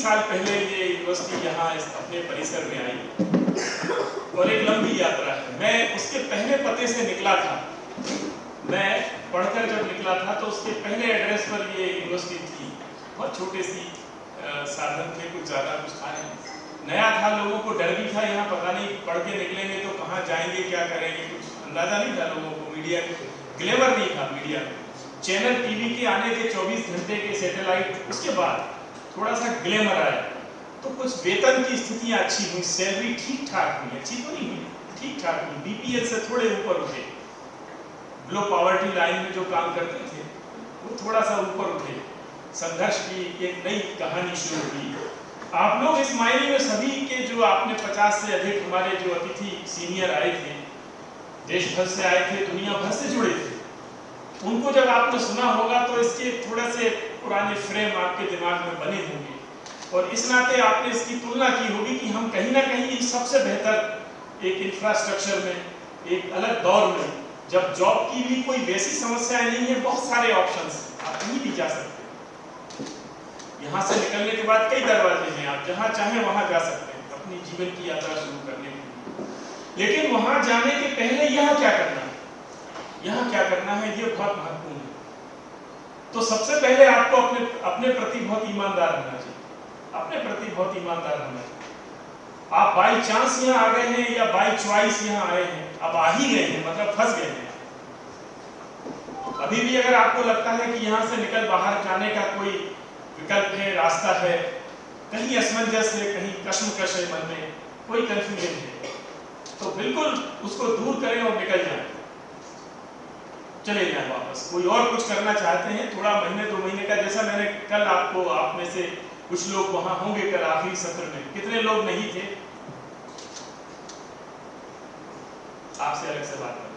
साल पहले ये यूनिवर्सिटी यहाँ अपने परिसर में आई और एक लंबी यात्रा है। मैं उसके पहले पते से निकला था, मैं पढ़कर जब निकला था तो उसके पहले एड्रेस पर ये यूनिवर्सिटी थी। बहुत छोटे सी साधन थे, कुछ ज़्यादा कुछ था नहीं, नया था, लोगों को डर भी था, यहाँ पता नहीं पढ़ के निकलेंगे तो कहाँ जाएंगे, क्या करेंगे, कुछ अंदाजा नहीं था लोगों को। मीडिया ग्लैमर नहीं था मीडिया में, चैनल टीवी के आने के 24 घंटे के सैटेलाइट, उसके बाद थोड़ा सा ग्लैमर आया तो कुछ वेतन की स्थितियाँ अच्छी हुई, सैलरी ठीक ठाक हुई, अच्छी तो नहीं हुई, ठीक ठाक हुई, बीपीएल से थोड़े ऊपर उठे, बिलो पॉवर्टी लाइन में जो काम करते थे वो थोड़ा सा ऊपर उठे, संघर्ष की एक नई कहानी शुरू हुई। आप लोग इस मायने में सभी के जो आपने 50 से अधिक हमारे जो अतिथि सीनियर आए थे, देश भर से आए थे, दुनिया भर से जुड़े थे, उनको जब आपने सुना होगा तो इसके थोड़े से पुराने फ्रेम आपके दिमाग में बने होंगे और इस नाते आपने इसकी तुलना की होगी कि हम कहीं ना कहीं इन सबसे बेहतर एक इंफ्रास्ट्रक्चर में, एक अलग दौर में, जब जॉब की भी कोई वैसी समस्याएं नहीं है, बहुत सारे ऑप्शंस, आप कहीं भी जा सकते हैं। यहाँ से निकलने के बाद कई दरवाजे हैं, आप जहाँ चाहें वहाँ जा सकते हैं अपनी जीवन की यात्रा शुरू करने के लिए। लेकिन वहाँ जाने के पहले यहाँ क्या करना है, यहाँ क्या करना है, ये बहुत महत्वपूर्ण है। तो सबसे पहले आपको अपने प्रति बहुत ईमानदार होना चाहिए, अपने प्रति बहुत ईमानदार होना चाहिए। आप बाई चांस यहाँ आ गए हैं या बाई चॉइस यहाँ आए हैं, अब आ ही गए हैं, मतलब फंस गए हैं। अभी भी अगर आपको लगता है कि यहाँ से निकल बाहर जाने का कोई विकल्प है, रास्ता है, कहीं असमंजस है, कहीं कश्मकश है मन में, कोई कंफ्यूजन है, तो बिल्कुल उसको दूर करें और निकल जाएं, चले जाएं वापस। कोई और कुछ करना चाहते हैं, थोड़ा महीने 2 महीने का, जैसा मैंने कल आपको, आप में से कुछ लोग वहां होंगे कल आखिरी सत्र में, कितने लोग नहीं थे, आपसे अलग से बात करें।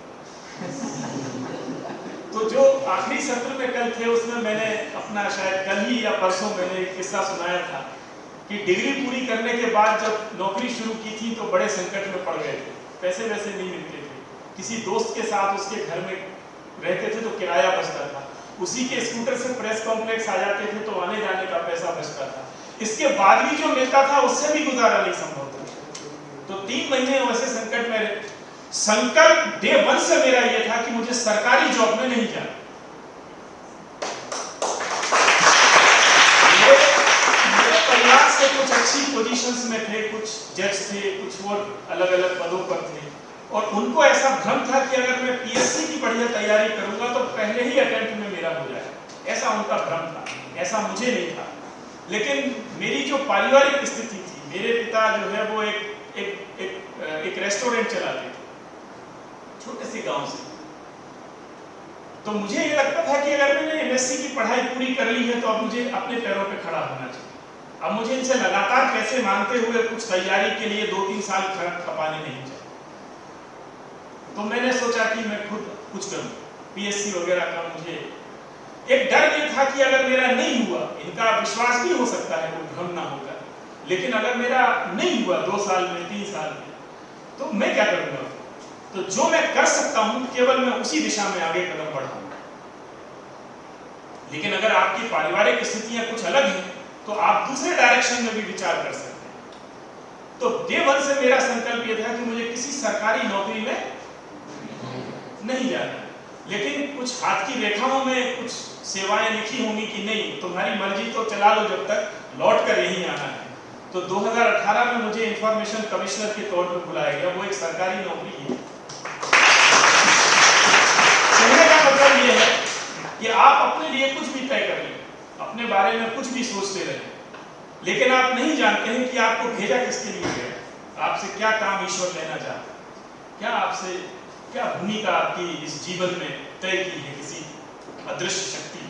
तो जो आखिरी सत्र में कल थे उसमें मैंने अपना, शायद कल ही या परसों मैंने एक किस्सा सुनाया था कि डिग्री पूरी करने के बाद जब नौकरी शुरू की थी तो बड़े संकट में पड़ गए थे, पैसे वैसे नहीं मिलते थे, किसी दोस्त के साथ उसके घर में रहते थे तो किराया बचता था, उसी के स्कूटर से प्रेस कॉम्प्लेक्स आ जाते थे तो आने जाने का पैसा बचता था, इसके बाद भी जो मिलता था उससे भी गुजारा नहीं संभव था। तो 3 महीने वैसे संकट में, संकल्प डे 1 से मेरा यह था कि मुझे सरकारी जॉब में नहीं जाना। मेरे परिवार से कुछ अच्छी पोजीशंस में थे, कुछ जज थे, कुछ और अलग अलग पदों पर थे, और उनको ऐसा भ्रम था कि अगर मैं पीएससी की बढ़िया तैयारी करूंगा तो पहले ही अटेम्प्ट में मेरा हो जाएगा, ऐसा उनका भ्रम था, ऐसा मुझे नहीं था। लेकिन मेरी जो पारिवारिक स्थिति थी, मेरे पिता जो है वो एक रेस्टोरेंट चलाते थे छोटे से गांव से, तो मुझे ये लगता था कि अगर मैंने एमएससी की पढ़ाई पूरी कर ली है तो अब मुझे अपने पैरों पे खड़ा होना चाहिए। अब मुझे इनसे लगातार पैसे मांगते हुए कुछ तैयारी के लिए 2-3 साल खपाने नहीं चाहिए। तो मैंने सोचा कि मैं खुद कुछ करूं, पीएससी वगैरह का। मुझे एक डर ये था कि अगर मेरा नहीं हुआ, इनका विश्वास भी हो सकता है, कोई भ्रम ना होगा, लेकिन अगर मेरा नहीं हुआ 2 साल में, 3 साल में, तो मैं क्या करूंगा। तो जो मैं कर सकता हूं केवल मैं उसी दिशा में आगे कदम बढ़ाऊंगा। लेकिन अगर आपकी पारिवारिक स्थितियां कुछ अलग हैं तो आप दूसरे डायरेक्शन में भी विचार कर सकते हैं। तो डे 1 से मेरा संकल्प यह था कि मुझे किसी सरकारी नौकरी में नहीं जाना, लेकिन कुछ हाथ की रेखाओं में कुछ सेवाएं लिखी होंगी कि नहीं तुम्हारी मर्जी, तो चला लो जब तक, लौट कर यहीं आना है। तो 2018 में मुझे इंफॉर्मेशन कमिश्नर के तौर पर बुलाया गया, वो एक सरकारी नौकरी है। कहने का मतलब ये है कि आप अपने लिए कुछ भी तय कर लें, अपने बारे में कुछ भी सोचते रहें, लेकिन आप नहीं जानते हैं कि आपको भेजा किसके लिए गया, आपसे क्या काम ईश्वर लेना चाहता है, क्या आपसे क्या भूमिका आपकी इस जीवन में तय की है किसी अदृश्य शक्ति।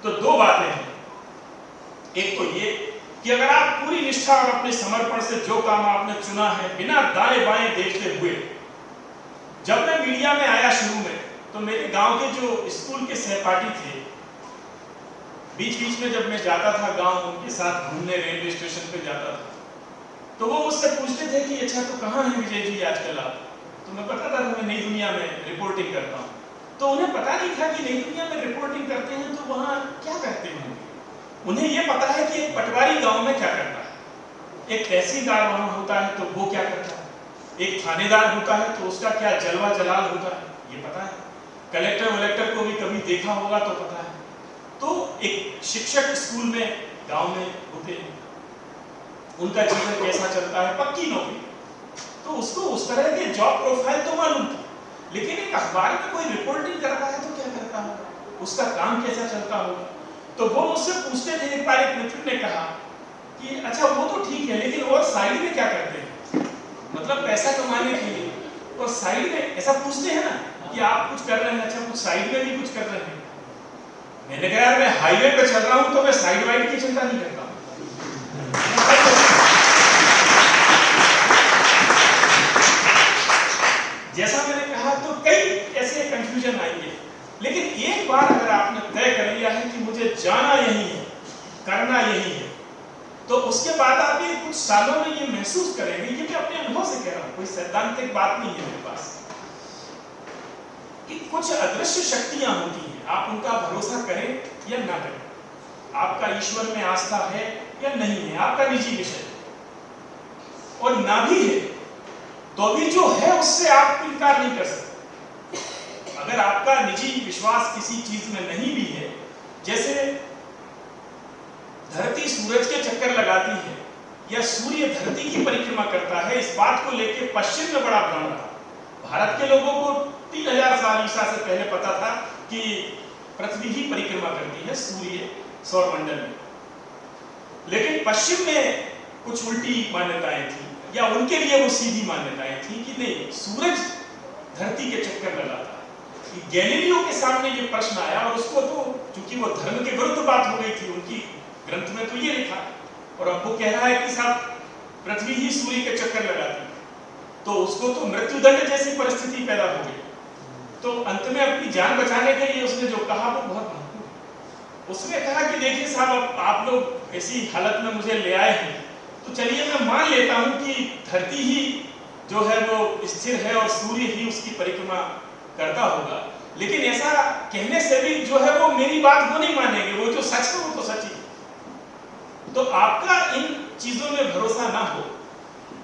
तो 2 बातें हैं, एक तो ये कि अगर आप पूरी निष्ठा और अपने समर्पण से जो काम आपने चुना है, बिना दाएं बाएं देखते हुए, जब मैं मीडिया में आया शुरू में तो मेरे गांव के जो स्कूल के सहपाठी थे, बीच बीच में जब मैं जाता था गांव उनके साथ घूमने, रेलवे स्टेशन पे जाता था, तो वो मुझसे पूछते थे कि अच्छा तो कहाँ हैं विजय जी आजकल आप। तो मैं बताता था मैं नई दुनिया में रिपोर्टिंग करता हूँ। तो उन्हें पता नहीं था कि नई दुनिया में रिपोर्टिंग करते हैं तो वहाँ क्या करते होंगे, उन्हें ये पता है कि एक पटवारी गांव में क्या करता है, एक तहसीलदार वहां होता है तो वो क्या करता है, एक थानेदार होता है तो उसका क्या जलवा जलाल होता है, ये पता है। कलेक्टर वलेक्टर को भी कभी देखा होगा तो पता है। तो एक शिक्षक स्कूल में गांव में होते हैं, उनका जीवन कैसा चलता है, पक्की नौकरी, तो उसको उस तरह के जॉब प्रोफाइल तो मालूम थी। लेकिन एक अखबार में कोई रिपोर्टिंग कर रहा है तो क्या करता होगा, उसका काम कैसा चलता होगा। तो वो मुझसे पूछते थे, एक बार एक मित्र ने कहा कि अच्छा वो तो ठीक है, लेकिन और साइड में क्या करते हैं, मतलब पैसा कमाने के लिए और साइड में ऐसा पूछते हैं ना कि आप कुछ कर रहे हैं, अच्छा कुछ साइड में भी कुछ कर रहे हैं। मैंने कहा यार मैं हाईवे पे चल रहा हूं तो मैं साइड वाइड की चिंता नहीं करता। जैसा मैंने कहा तो कई ऐसे कंफ्यूजन आएंगे, लेकिन एक बार अगर आपने तय कर लिया है कि मुझे जाना यही है, करना यही है, तो उसके बाद आप ये कुछ सालों में ये महसूस करेंगे, ये मैं अपने अनुभव से कह रहा हूं, कोई सैद्धांतिक बात नहीं है मेरे पास, कि कुछ अदृश्य शक्तियां होती हैं, आप उनका भरोसा करें या ना करें, आपका ईश्वर में आस्था है या नहीं है, आपका निजी विषय, और ना भी है तो भी जो है उससे आप इनकार नहीं कर सकते। अगर आपका निजी विश्वास किसी चीज में नहीं भी है, जैसे धरती सूरज के चक्कर लगाती है या सूर्य धरती की परिक्रमा करता है, इस बात को लेकर पश्चिम में बड़ा भ्रम रहा। भारत के लोगों को 3000 साल ईसा से पहले पता था कि पृथ्वी ही परिक्रमा करती है सूर्य सौरमंडल में, लेकिन पश्चिम में कुछ उल्टी मान्यताएं थी, या उनके लिए वो सीधी मान्यताएं थी कि नहीं सूरज धरती के चक्कर लगाता है। गैलीलियो के सामने ये प्रश्न आया और उसको तो चूंकि वो धर्म के विरुद्ध बात हो गई थी, उनकी ग्रंथ में तो ये लिखा, और अब वो कह रहा है कि साहब पृथ्वी ही सूर्य के चक्कर लगाती है, तो उसको तो मृत्युदंड जैसी परिस्थिति पैदा हो गई। तो अंत में अपनी जान बचाने के लिए उसने जो कहा वो बहुत महत्वपूर्ण है। उसने कहा कि देखिए साहब आप लोग ऐसी हालत में मुझे ले आए हैं, तो चलिए मैं मान लेता हूं कि धरती ही जो है वो स्थिर है और सूर्य ही उसकी परिक्रमा करता होगा, लेकिन ऐसा कहने से भी जो है वो मेरी बात वो नहीं मानेंगे, वो जो सच है वो तो सच ही। तो आपका इन चीजों में भरोसा ना हो,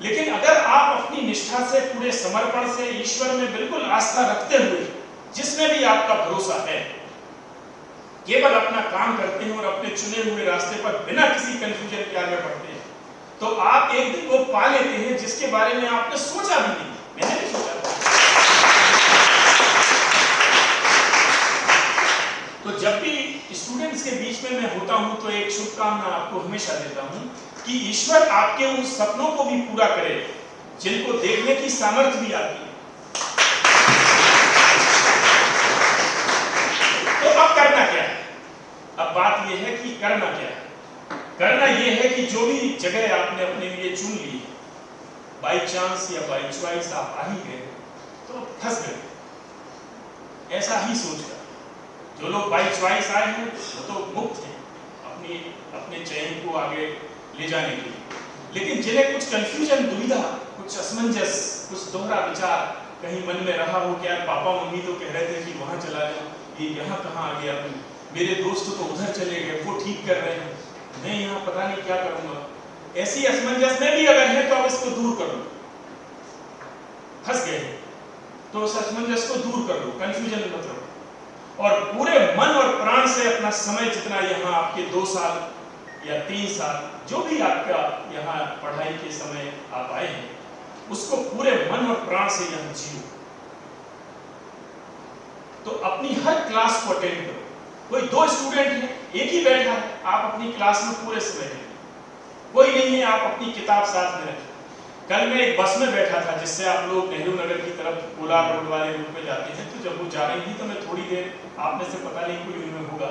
लेकिन अगर आप अपनी निष्ठा से, पूरे समर्पण से, ईश्वर में बिल्कुल आस्था रखते हुए, जिसमें भी आपका भरोसा है, केवल अपना काम करते हैं और अपने चुने हुए रास्ते पर बिना किसी कंफ्यूजन के आगे बढ़ते हैं, तो आप एक दिन वो पा लेते हैं जिसके बारे में आपने सोचा भी नहीं, मैंने नहीं सोचा। तो जब भी स्टूडेंट्स के बीच में मैं होता हूं तो एक शुभकामना आपको हमेशा देता हूं कि ईश्वर आपके उन सपनों को भी पूरा करे जिनको देखने की सामर्थ्य भी आती है। तो अब करना क्या है? अब बात यह है कि करना क्या है। करना यह है कि जो भी जगह आपने अपने लिए चुन ली, बाई चांस या बाई चॉइस आप आ ही गए तो फंस गए, ऐसा ही सोचकर। जो लोग बाई चॉइस आए हैं वो तो मुक्त हैं अपने चयन को आगे ले जाने के लिए, लेकिन जिन्हें कुछ कंफ्यूजन, दुविधा, कुछ असमंजस, कुछ दोहरा विचार कहीं मन में रहा हो कि यार पापा मम्मी तो कह रहे थे कि वहां चला जाओ, ये यहाँ कहाँ आ गया, मेरे दोस्त तो उधर चले गए, वो ठीक कर रहे हैं, मैं यहाँ पता नहीं क्या करूंगा, ऐसी असमंजस में भी अगर है तो अब इसको दूर कर लो। फंस गए तो उस असमंजस को दूर कर लो, कंफ्यूजन मत रहो, और पूरे मन और प्राण से अपना समय, जितना यहाँ आपके 2 साल या 3 साल जो भी आपका यहाँ पढ़ाई के समय आप आए हैं, उसको पूरे मन और प्राण से यहाँ जियो। तो अपनी हर क्लास को अटेंड करो। कोई 2 स्टूडेंट है, एक ही बैठा है, आप अपनी क्लास में पूरे समय हैं, कोई नहीं है, आप अपनी किताब साथ में रखें। कल मैं एक बस में बैठा था जिससे आप लोग नेहरू नगर की तरफ कोलार रोड वाले रूट में जाते हैं, तो जब वो जा रही थी तो मैं थोड़ी देर, आप में से पता नहीं कोई उनमें होगा,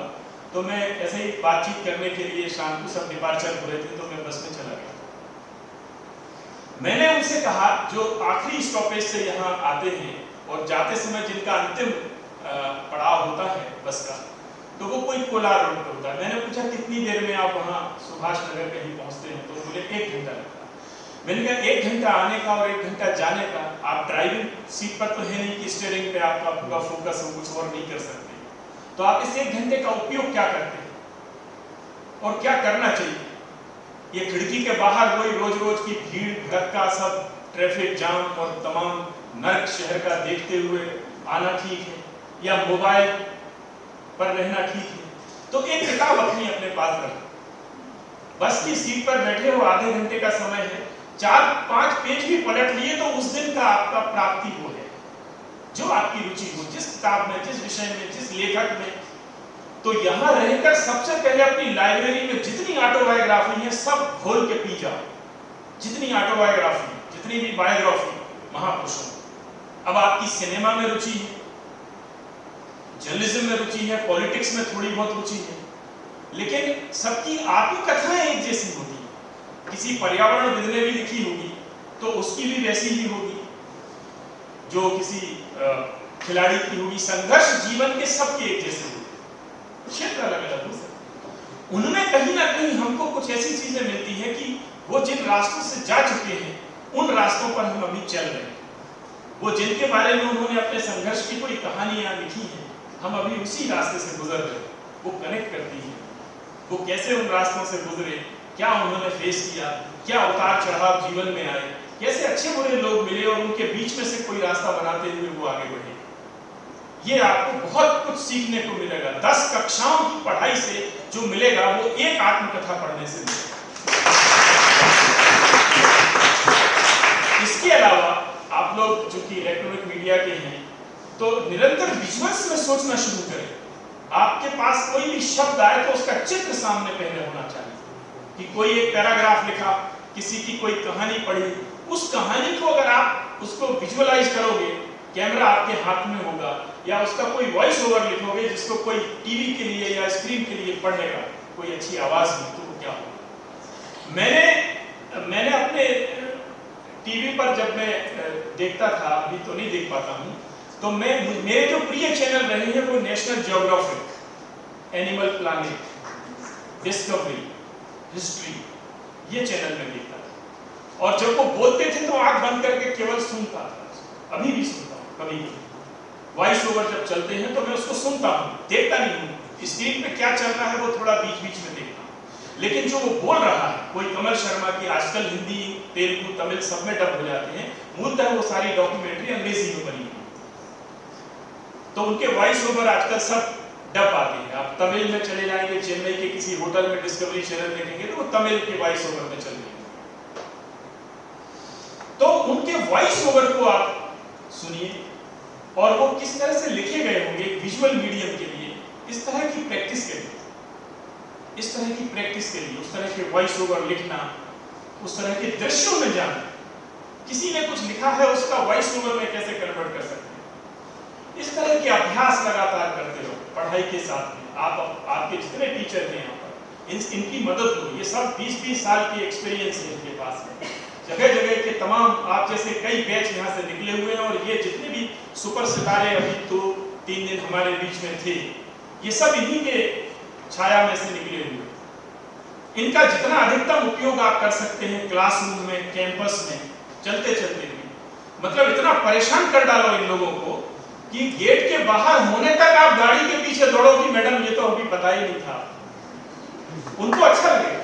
तो मैं ऐसे ही बातचीत करने के लिए, शाम को सब डिपार्चर हो रहे थे तो मैं बस में चला गया। मैंने उनसे कहा जो आखिरी स्टॉपेज से यहाँ आते हैं और जाते समय जिनका अंतिम पड़ाव होता है बस का, तो वो कोई कोलार रोड पर होता है। मैंने पूछा कितनी देर में आप वहाँ सुभाष नगर कहीं पहुँचते हैं, तो बोले 1 घंटा लगता है। मैंने कहा 1 घंटा आने का और 1 घंटा जाने का, आप ड्राइविंग सीट पर तो है नहीं कि स्टीयरिंग पे आपका पूरा फोकस हो, कुछ और नहीं कर सकते, तो आप इस 1 घंटे का उपयोग क्या करते हैं? और क्या करना चाहिए। ये खिड़की के बाहर वही रोज रोज की भीड़ भड़का, सब ट्रैफिक जाम और तमाम नर्क शहर का देखते हुए आना ठीक है, या मोबाइल पर रहना ठीक है। तो एक किताब अपने पास रखें। बस की सीट पर बैठे हो, आधे घंटे का समय है, 4-5 पेज भी पलट लिए तो उस दिन का आपका प्राप्ति हो है, जो आपकी रुचि हो, जिस किताब में, जिस विषय में, जिस लेखक में। तो यहां रहकर सबसे पहले अपनी लाइब्रेरी में जितनी ऑटोबायोग्राफी है सब खोल के पी जाओ। जितनी ऑटोबायोग्राफी, जितनी भी बायोग्राफी महापुरुषों। अब आपकी सिनेमा में रुचि है, जर्नलिज्म में रुचि है, पॉलिटिक्स में थोड़ी बहुत रुचि है, लेकिन सबकी आत्मकथाएं एक जैसी होती है। किसी पर्यावरणविद ने भी लिखी होगी तो उसकी भी वैसी ही होगी जो किसी खिलाड़ी की होगी। संघर्ष जीवन के सबके एक जैसे होते, क्षेत्र अलग अलग हो सकते। उनमें कहीं ना कहीं हमको कुछ ऐसी चीजें मिलती हैं कि वो जिन रास्तों से जा चुके हैं उन रास्तों पर हम अभी चल रहे हैं। वो जिनके बारे में उन्होंने अपने संघर्ष की कोई कहानियां लिखी हैं, हम अभी उसी रास्ते से गुजर रहे हैं। वो कनेक्ट करती है, वो कैसे उन रास्तों से गुजरे, क्या उन्होंने फेस किया, क्या उतार चढ़ाव जीवन में आए, कैसे अच्छे बुरे लोग मिले और उनके बीच में से कोई रास्ता बनाते हुए वो आगे बढ़े। ये आपको बहुत कुछ सीखने को मिलेगा। 10 कक्षाओं की पढ़ाई से जो मिलेगा वो एक आत्मकथा पढ़ने से मिलेगा। इसके अलावा आप लोग जो कि इलेक्ट्रॉनिक मीडिया के हैं तो निरंतर विजुअल्स में सोचना शुरू करें। आपके पास कोई भी शब्द आए तो उसका चित्र सामने पहले होना चाहिए। कि कोई एक पैराग्राफ लिखा, किसी की कोई कहानी पढ़ी, उस कहानी को अगर आप उसको विजुअलाइज करोगे, कैमरा आपके हाथ में होगा, या उसका कोई वॉइस ओवर लिखोगे जिसको कोई टीवी के लिए या स्क्रीन के लिए पढ़ेगा, कोई अच्छी आवाज में, तो क्या होगा। मैंने अपने टीवी पर जब मैं देखता था, अभी तो नहीं देख पाता हूँ, तो मेरे जो प्रिय चैनल रहे हैं वो national geographic, animal planet, discovery, history, ये चैनल में देखता था। और जब वो बोलते थे तो आंख बंद करके केवल सुनता था। अभी भी सुनता हूँ, कभी वॉइस ओवर जब चलते हैं तो मैं उसको सुनता हूँ, देखता नहीं हूँ। स्क्रीन पे क्या चल रहा है वो थोड़ा बीच बीच में देखता हूँ, लेकिन जो वो बोल रहा है, कोई कमल शर्मा की आजकल हिंदी, तेलुगु, तमिल सब में डब हो जाते हैं, मूलतः वो सारी डॉक्यूमेंट्री अंग्रेजी में बनी है, तो उनके वॉइस ओवर आजकल सब डब आते हैं। आप तमिल में चले जाएंगे, चेन्नई के किसी होटल में डिस्कवरी चैनल देखेंगे तो वो तमिल के वॉइस ओवर में चल रहे हैं। तो उनके वॉइस ओवर को आप सुनिए और वो किस तरह से लिखे गए होंगे विजुअल मीडियम के लिए। इस तरह की प्रैक्टिस के लिए, इस तरह की प्रैक्टिस के लिए, उस तरह के वॉइस ओवर लिखना, उस तरह के दृश्यों में जाना। किसी ने कुछ लिखा है उसका वॉइस ओवर में कैसे कन्वर्ट कर सकते हैं, इस तरह के अभ्यास लगातार करते रहो पढ़ाई के साथ में। आपके जितने टीचर हैं यहाँ पर, इनकी मदद लो। ये सब 20-20 साल की एक्सपीरियंस है इनके पास में। जगह जगह के तमाम आप जैसे कई बैच यहाँ से निकले हुए हैं, और ये जितने भी सुपर सितारे अभी 2-3 दिन हमारे बीच में थे, ये सब इन्हीं के छाया में से निकले हुए। इनका जितना अधिकतम उपयोग आप कर सकते हैं क्लासरूम में, कैंपस में, चलते चलते भी, मतलब इतना परेशान कर डालो इन लोगों को कि गेट के बाहर होने तक आप गाड़ी के पीछे दौड़ो कि मैडम ये तो अभी पता ही नहीं था। उनको अच्छा लगे।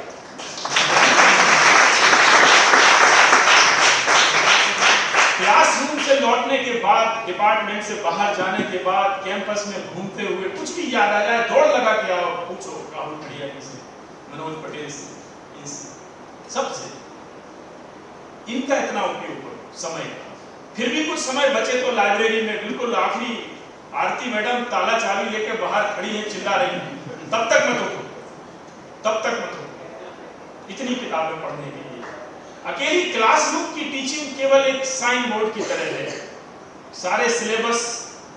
क्लासरूम से लौटने के बाद, डिपार्टमेंट से बाहर जाने के बाद, कैंपस में घूमते हुए कुछ भी याद आ जाए, दौड़ लगा के आओ, पूछो राहुल बढ़िया से, मनोज पटेल से, इनसे, सबसे। इनका इतना उपयोग करो समय का। फिर भी कुछ समय बचे तो लाइब्रेरी में बिल्कुल आखिरी, आरती मैडम ताला चाबी लेके बाहर खड़ी है, चिल्ला रही है, तब तक मत उठो, तब तक मत उठो। इतनी किताबें पढ़ने के लिए अकेली क्लासरूम की टीचिंग केवल एक साइन बोर्ड की तरह है। सारे सिलेबस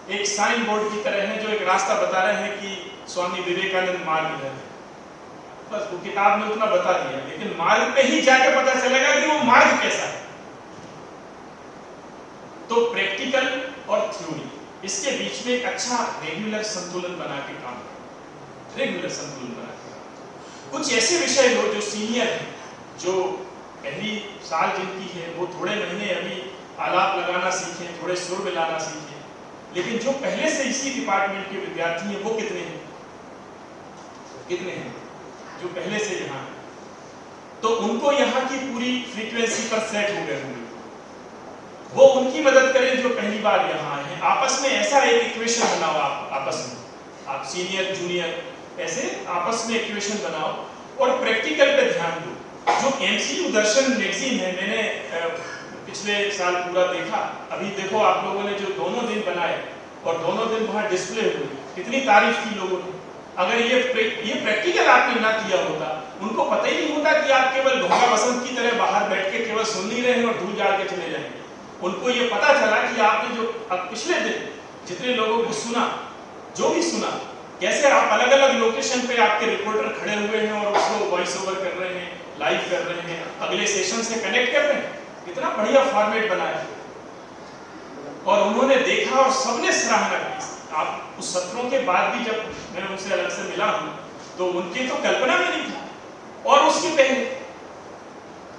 एक साइन बोर्ड की तरह है जो एक रास्ता बता रहे हैं कि स्वामी विवेकानंद मार्ग है। बस वो किताब ने उतना बता दिया, लेकिन मार्ग पे ही जाके पता चलेगा कि वो मार्ग कैसा है। तो प्रैक्टिकल और थ्योरी, इसके बीच में एक अच्छा रेगुलर संतुलन बना के काम करो। रेगुलर संतुलन बना के कुछ ऐसे विषय लो जो सीनियर हैं, जो पहली साल जिनकी है वो थोड़े महीने अभी आलाप लगाना सीखें, थोड़े सुर मिलाना सीखें, लेकिन जो पहले से इसी डिपार्टमेंट के विद्यार्थी हैं वो कितने हैं? जो पहले से यहाँ है, तो उनको यहाँ की पूरी फ्रीक्वेंसी पर सेट हो गए होंगे, वो उनकी मदद करें जो पहली बार यहाँ आए हैं। आपस में ऐसा एक इक्वेशन बनाओ, आप आपस में, आप सीनियर जूनियर ऐसे आपस में इक्वेशन बनाओ और प्रैक्टिकल पे ध्यान दो। जो MCQ दर्शन मैगजीन है, मैंने पिछले साल पूरा देखा। अभी देखो आप लोगों ने जो दोनों दिन बनाए और दोनों दिन वहाँ डिस्प्ले हुए, कितनी तारीफ की लोगों ने। अगर ये प्रैक्टिकल आपने ना किया होता, उनको पता ही नहीं होता कि आप केवल भोगा बसंत की तरह बाहर बैठ के केवल सुन नहीं रहे हैं और धूल झाड़ के चले जाएंगे। उनको ये पता चला कि आपने जो पिछले दिन जितने लोगों को सुना, जो भी सुना, कैसे आप अलग अलग लोकेशन पे आपके रिपोर्टर खड़े हुए हैं और उसको वॉइस ओवर कर रहे हैं, लाइव कर रहे हैं, अगले सेशन से कनेक्ट कर रहे हैं। कितना बढ़िया फॉर्मेट बनाया और उन्होंने देखा और सबने सराहना की। आप उस सत्रों के बाद भी जब मैं उनसे अलग से मिला हूं तो उनकी तो कल्पना में नहीं था। और उसके पहले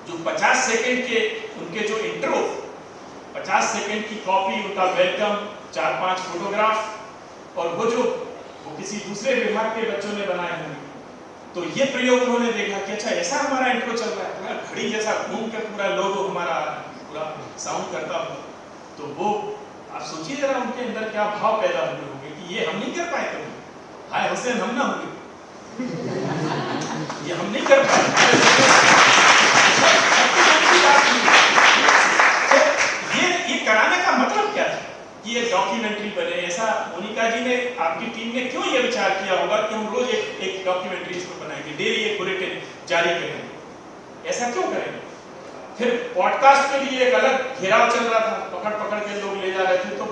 जो 50 सेकंड के उनके जो इंट्रो, 50 सेकंड की कॉपी, उनका वेलकम, 4-5 फोटोग्राफ और वो किसी दूसरे विभाग के बच्चों ने बनाए होंगे। तो ये प्रयोग उन्होंने देखा कि अच्छा ऐसा हमारा इंट्रो चल रहा है, पूरा घड़ी जैसा घूम के पूरा लोगो हमारा पूरा साउंड करता हो। तो वो आप सोचिए जरा उनके अंदर क्या भाव पैदा हुए होंगे कि ये हम नहीं कर पाए कभी, हाय हुसैन हम ना होंगे, ये हम नहीं कर पाए। तो ये कराने का मतलब क्या था कि ये डॉक्यूमेंट्री बने। ऐसा मोनिका जी ने, आपकी टीम ने क्यों ये विचार किया होगा कि हम रोज एक डॉक्यूमेंट्री इस पर बनाएंगे, डेली एक बुलेटिन जारी करेंगे, ऐसा क्यों करेंगे? फिर पॉडकास्ट के लिए एक अलग घेराव चल रहा था, पकड़ पकड़ के लोग ले जा रहे थे। तो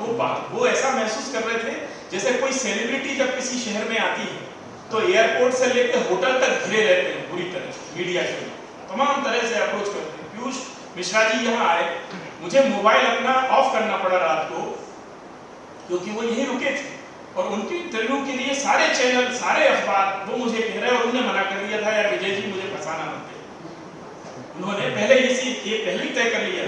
वो ऐसा महसूस कर रहे थे जैसे कोई सेलिब्रिटी जब किसी शहर में आती है तो एयरपोर्ट से लेकर होटल तक घिरे रहते हैं बुरी तरह, मीडिया के तमाम तरह से अप्रोच करते हैं। पीयूष मिश्रा जी यहाँ आए, मुझे मोबाइल अपना ऑफ करना पड़ा रात को क्योंकि वो यहीं रुके थे और उनके इंटरव्यू के लिए सारे चैनल, सारे अखबार वो मुझे कह रहे हैं और उन्होंने मना कर दिया था, यार विजय जी मुझे फंसाना मत। उन्होंने पहले ही तय कर लिया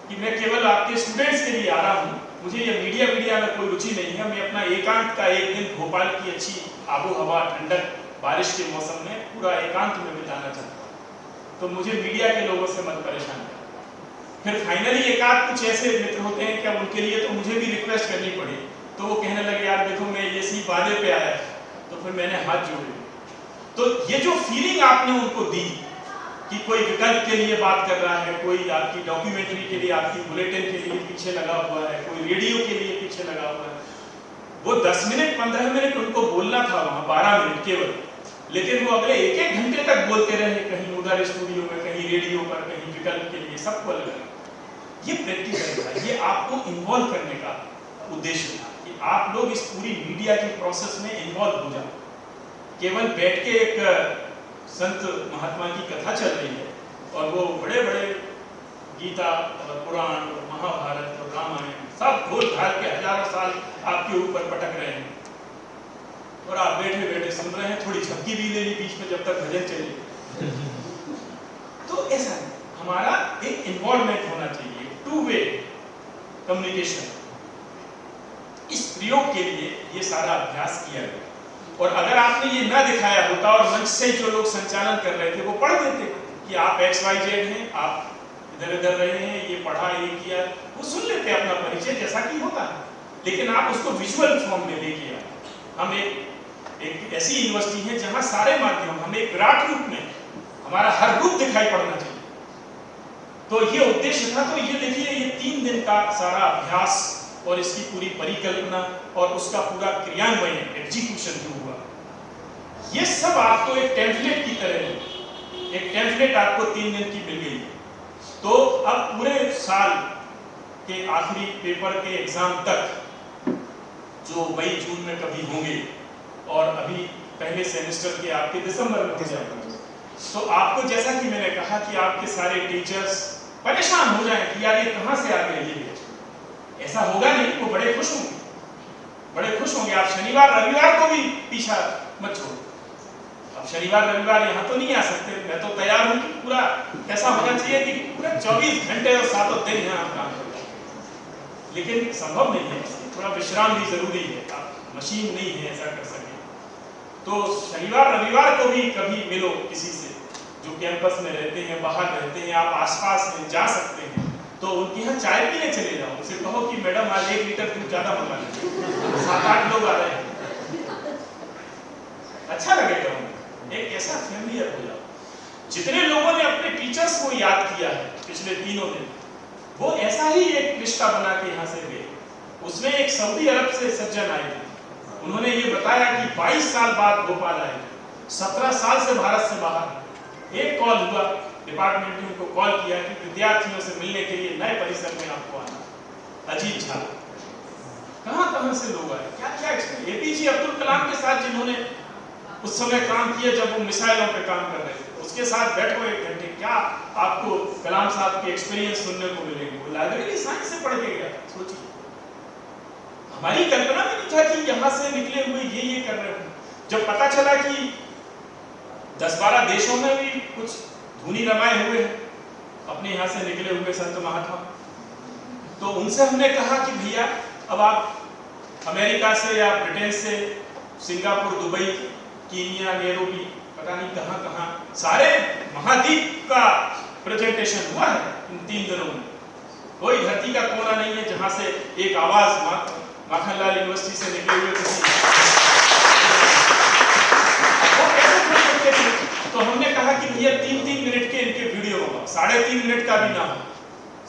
कि मैं केवल आपके स्टूडेंट्स के लिए आ रहा हूँ, मुझे ये मीडिया में कोई रुचि नहीं है। मैं अपना एकांत का एक दिन भोपाल की अच्छी आबो हवा, ठंडक, बारिश के मौसम में पूरा एकांत में बिताना चाहता हूँ, तो मुझे मीडिया के लोगों से मत परेशान कर। फिर फाइनली एकाध कुछ ऐसे मित्र होते हैं क्या, उनके लिए तो मुझे भी रिक्वेस्ट करनी पड़ी। तो वो कहने लगे यार देखो मैं ये सी वादे पे आया, तो फिर मैंने हाथ जोड़े। तो ये जो फीलिंग आपने उनको दी कि कोई विकल्प के लिए बात कर रहा है, कोई आपकी डॉक्यूमेंट्री के लिए, आपकी बुलेटिन के लिए पीछे लगा हुआ है, कोई रेडियो के लिए पीछे लगा हुआ है। वो 10 मिनट 15 मिनट उनको बोलना था वहाँ, 12 मिनट केवल, लेकिन वो अगले 1-1 घंटे तक बोलते रहे, कहीं उधर स्टूडियो में, कहीं रेडियो पर, कहीं विकल्प के लिए, सबको अलग। ये प्रैक्टिकल था, ये आपको इन्वॉल्व करने का उद्देश्य था कि आप लोग इस पूरी मीडिया की प्रोसेस में इन्वॉल्व हो जाओ। केवल बैठ के एक संत महात्मा की कथा चल रही है और वो बड़े बड़े गीता और पुराण और महाभारत और रामायण सब घोल घाल के हजारों साल आपके ऊपर पटक रहे हैं और आप बैठे बैठे सुन रहे हैं, थोड़ी झपकी भी ले ली बीच में जब तक भजन चले। तो ऐसा है, हमारा एक इन्वॉल्वमेंट होना चाहिए, 2 वे कम्युनिकेशन। इस प्रयोग के लिए ये सारा अभ्यास किया गया। और अगर आपने ये ना दिखाया होता और मंच से जो लोग संचालन कर रहे थे वो पढ़ देते कि आप XYZ हैं, आप इधर इधर रहे हैं, ये पढ़ा, ये किया, वो सुन लेते अपना परिचय जैसा कि होता है। लेकिन आप उसको विजुअल फॉर्म में लेके आए। हम एक ऐसी यूनिवर्सिटी है जहाँ सारे माध्यम, हमें एक विराट रूप में हमारा हर रूप दिखाई पड़ना चाहिए। तो ये उद्देश्य था। तो ये देखिए, ये 3 दिन का सारा अभ्यास और इसकी पूरी परिकल्पना और उसका पूरा क्रियान्वयन, एग्जीक्यूशन जो हुआ, ये सब आपको एक टेम्पलेट की तरह, एक टेम्पलेट आपको 3 दिन की मिल गई। तो अब पूरे साल के आखिरी पेपर के एग्जाम तक जो मई जून में कभी होंगे और अभी पहले सेमेस्टर के आपके दिसंबर में हो जाएंगे, तो आपको जैसा कि मैंने कहा कि आपके सारे टीचर्स परेशान हो जाएं कि यार ये कहाँ से आ गए। ये ऐसा होगा नहीं, वो बड़े खुश होंगे, बड़े खुश होंगे। आप शनिवार रविवार को भी पीछा मत छोड़ो। अब शनिवार रविवार यहाँ तो नहीं आ सकते, मैं तो तैयार हूँ कि पूरा ऐसा होना चाहिए कि पूरा 24 घंटे और 7 दिन यहाँ आप काम करें, लेकिन संभव नहीं है। थोड़ा विश्राम भी जरूरी है, आप मशीन नहीं है ऐसा कर सके। तो शनिवार रविवार को भी कभी मिलो किसी से जो कैंपस में रहते हैं, बाहर रहते हैं, आप आसपास में जा सकते हैं, तो उनके यहाँ चाय पीने चले जाओ। उनसे कहो कि मैडम आज 1 लीटर दूध ज्यादा मंगा लीजिए, 7-8 लोग आ रहे हैं, अच्छा लगेगा उन्हें, एक ऐसा फैमिलियर हो जाओ। जितने लोगों ने अपने टीचर्स को याद किया है पिछले 3 दिन, वो ऐसा ही एक रिश्ता बना के यहाँ से गए। उसमें एक सऊदी अरब से सज्जन आए थे, उन्होंने ये बताया कि 22 साल बाद भोपाल आए, 17 साल से भारत से बाहर। एक कॉल हुआ, डिपार्टमेंट ने उनको कॉल किया कि विद्यार्थियों से मिलने के लिए नए परिसर में आपको आना। अजीत झा, कहां से लोग आए, क्या क्या एक्सपीरियंस। एपीजे अब्दुल कलाम के साथ जिन्होंने उस समय काम किया जब वो मिसाइलों पे काम कर रहे थे, उसके साथ बैठो 1 घंटे, क्या आपको कलाम साहब के एक्सपीरियंस सुनने को मिलेंगे। वो लाइब्रेरी साइंस से पढ़ के गया, सोचिए, हमारी कल्पना में नहीं था कि यहाँ से निकले हुए ये कर रहे हैं। जब पता चला कि 10-12 देशों में भी कुछ धुनी रमाए हुए हैं अपने यहाँ से निकले हुए संत महात्मा, तो उनसे हमने कहा कि भैया अब आप अमेरिका से या ब्रिटेन से सिंगापुर, दुबई, कीनिया, नैरोबी, पता नहीं कहाँ सारे महाद्वीप का प्रेजेंटेशन हुआ है इन 3 दिनों में। कोई धरती का कोना नहीं है जहां से एक आवाज माखनलाल यूनिवर्सिटी से निकले हुए तो हमने कहा कि भैया 3-3 मिनट के इनके वीडियो होगा, 3.5 मिनट का भी ना हो,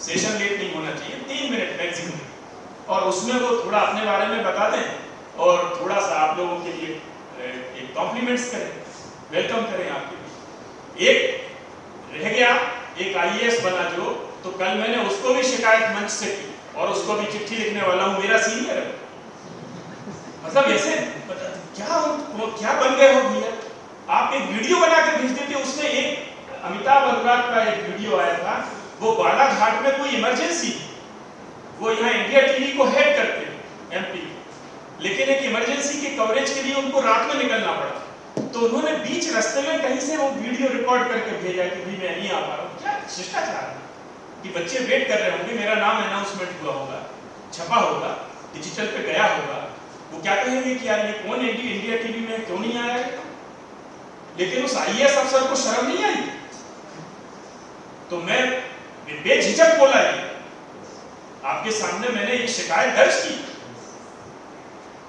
सेशन लेट नहीं होना चाहिए, 3 मिनट मैक्सिमम, और उसमें वो थोड़ा अपने बारे में बता दें और थोड़ा सा आप लोगों के लिए एक कॉम्प्लीमेंट्स करें, वेलकम करें आपके लिए। एक रह गया, एक आईएएस बना जो, तो कल मैंने उसको भी शिकायत मंच से की और उसको भी चिट्ठी लिखने वाला हूँ, मेरा सीनियर है। मतलब ऐसे क्या बन गए हो भैया, आप एक वीडियो बना के भेज देते। उसमें एक अमिताभ अनुराग का एक वीडियो आया था, वो बालाघाट में कोई इमरजेंसी, वो यहाँ इंडिया टीवी को हेड करते हैं एमपी, लेकिन एक इमरजेंसी के कवरेज के लिए उनको रात में निकलना पड़ा, तो उन्होंने बीच रास्ते में कहीं से वो वीडियो रिकॉर्ड करके भेजा कि भाई मैं नहीं आ पा रहा हूँ। क्या शिष्टाचार है कि बच्चे वेट कर रहे होंगे, मेरा नाम अनाउंसमेंट हुआ होगा, छपा होगा, डिजिटल पे गया होगा, वो क्या कहेंगे कि यार ये कौन इंडिया टीवी में क्यों नहीं आया है। लेकिन उस आईएएस अफसर को शर्म नहीं आई, तो मैं बेझिझक बोला, आपके सामने मैंने एक शिकायत दर्ज की,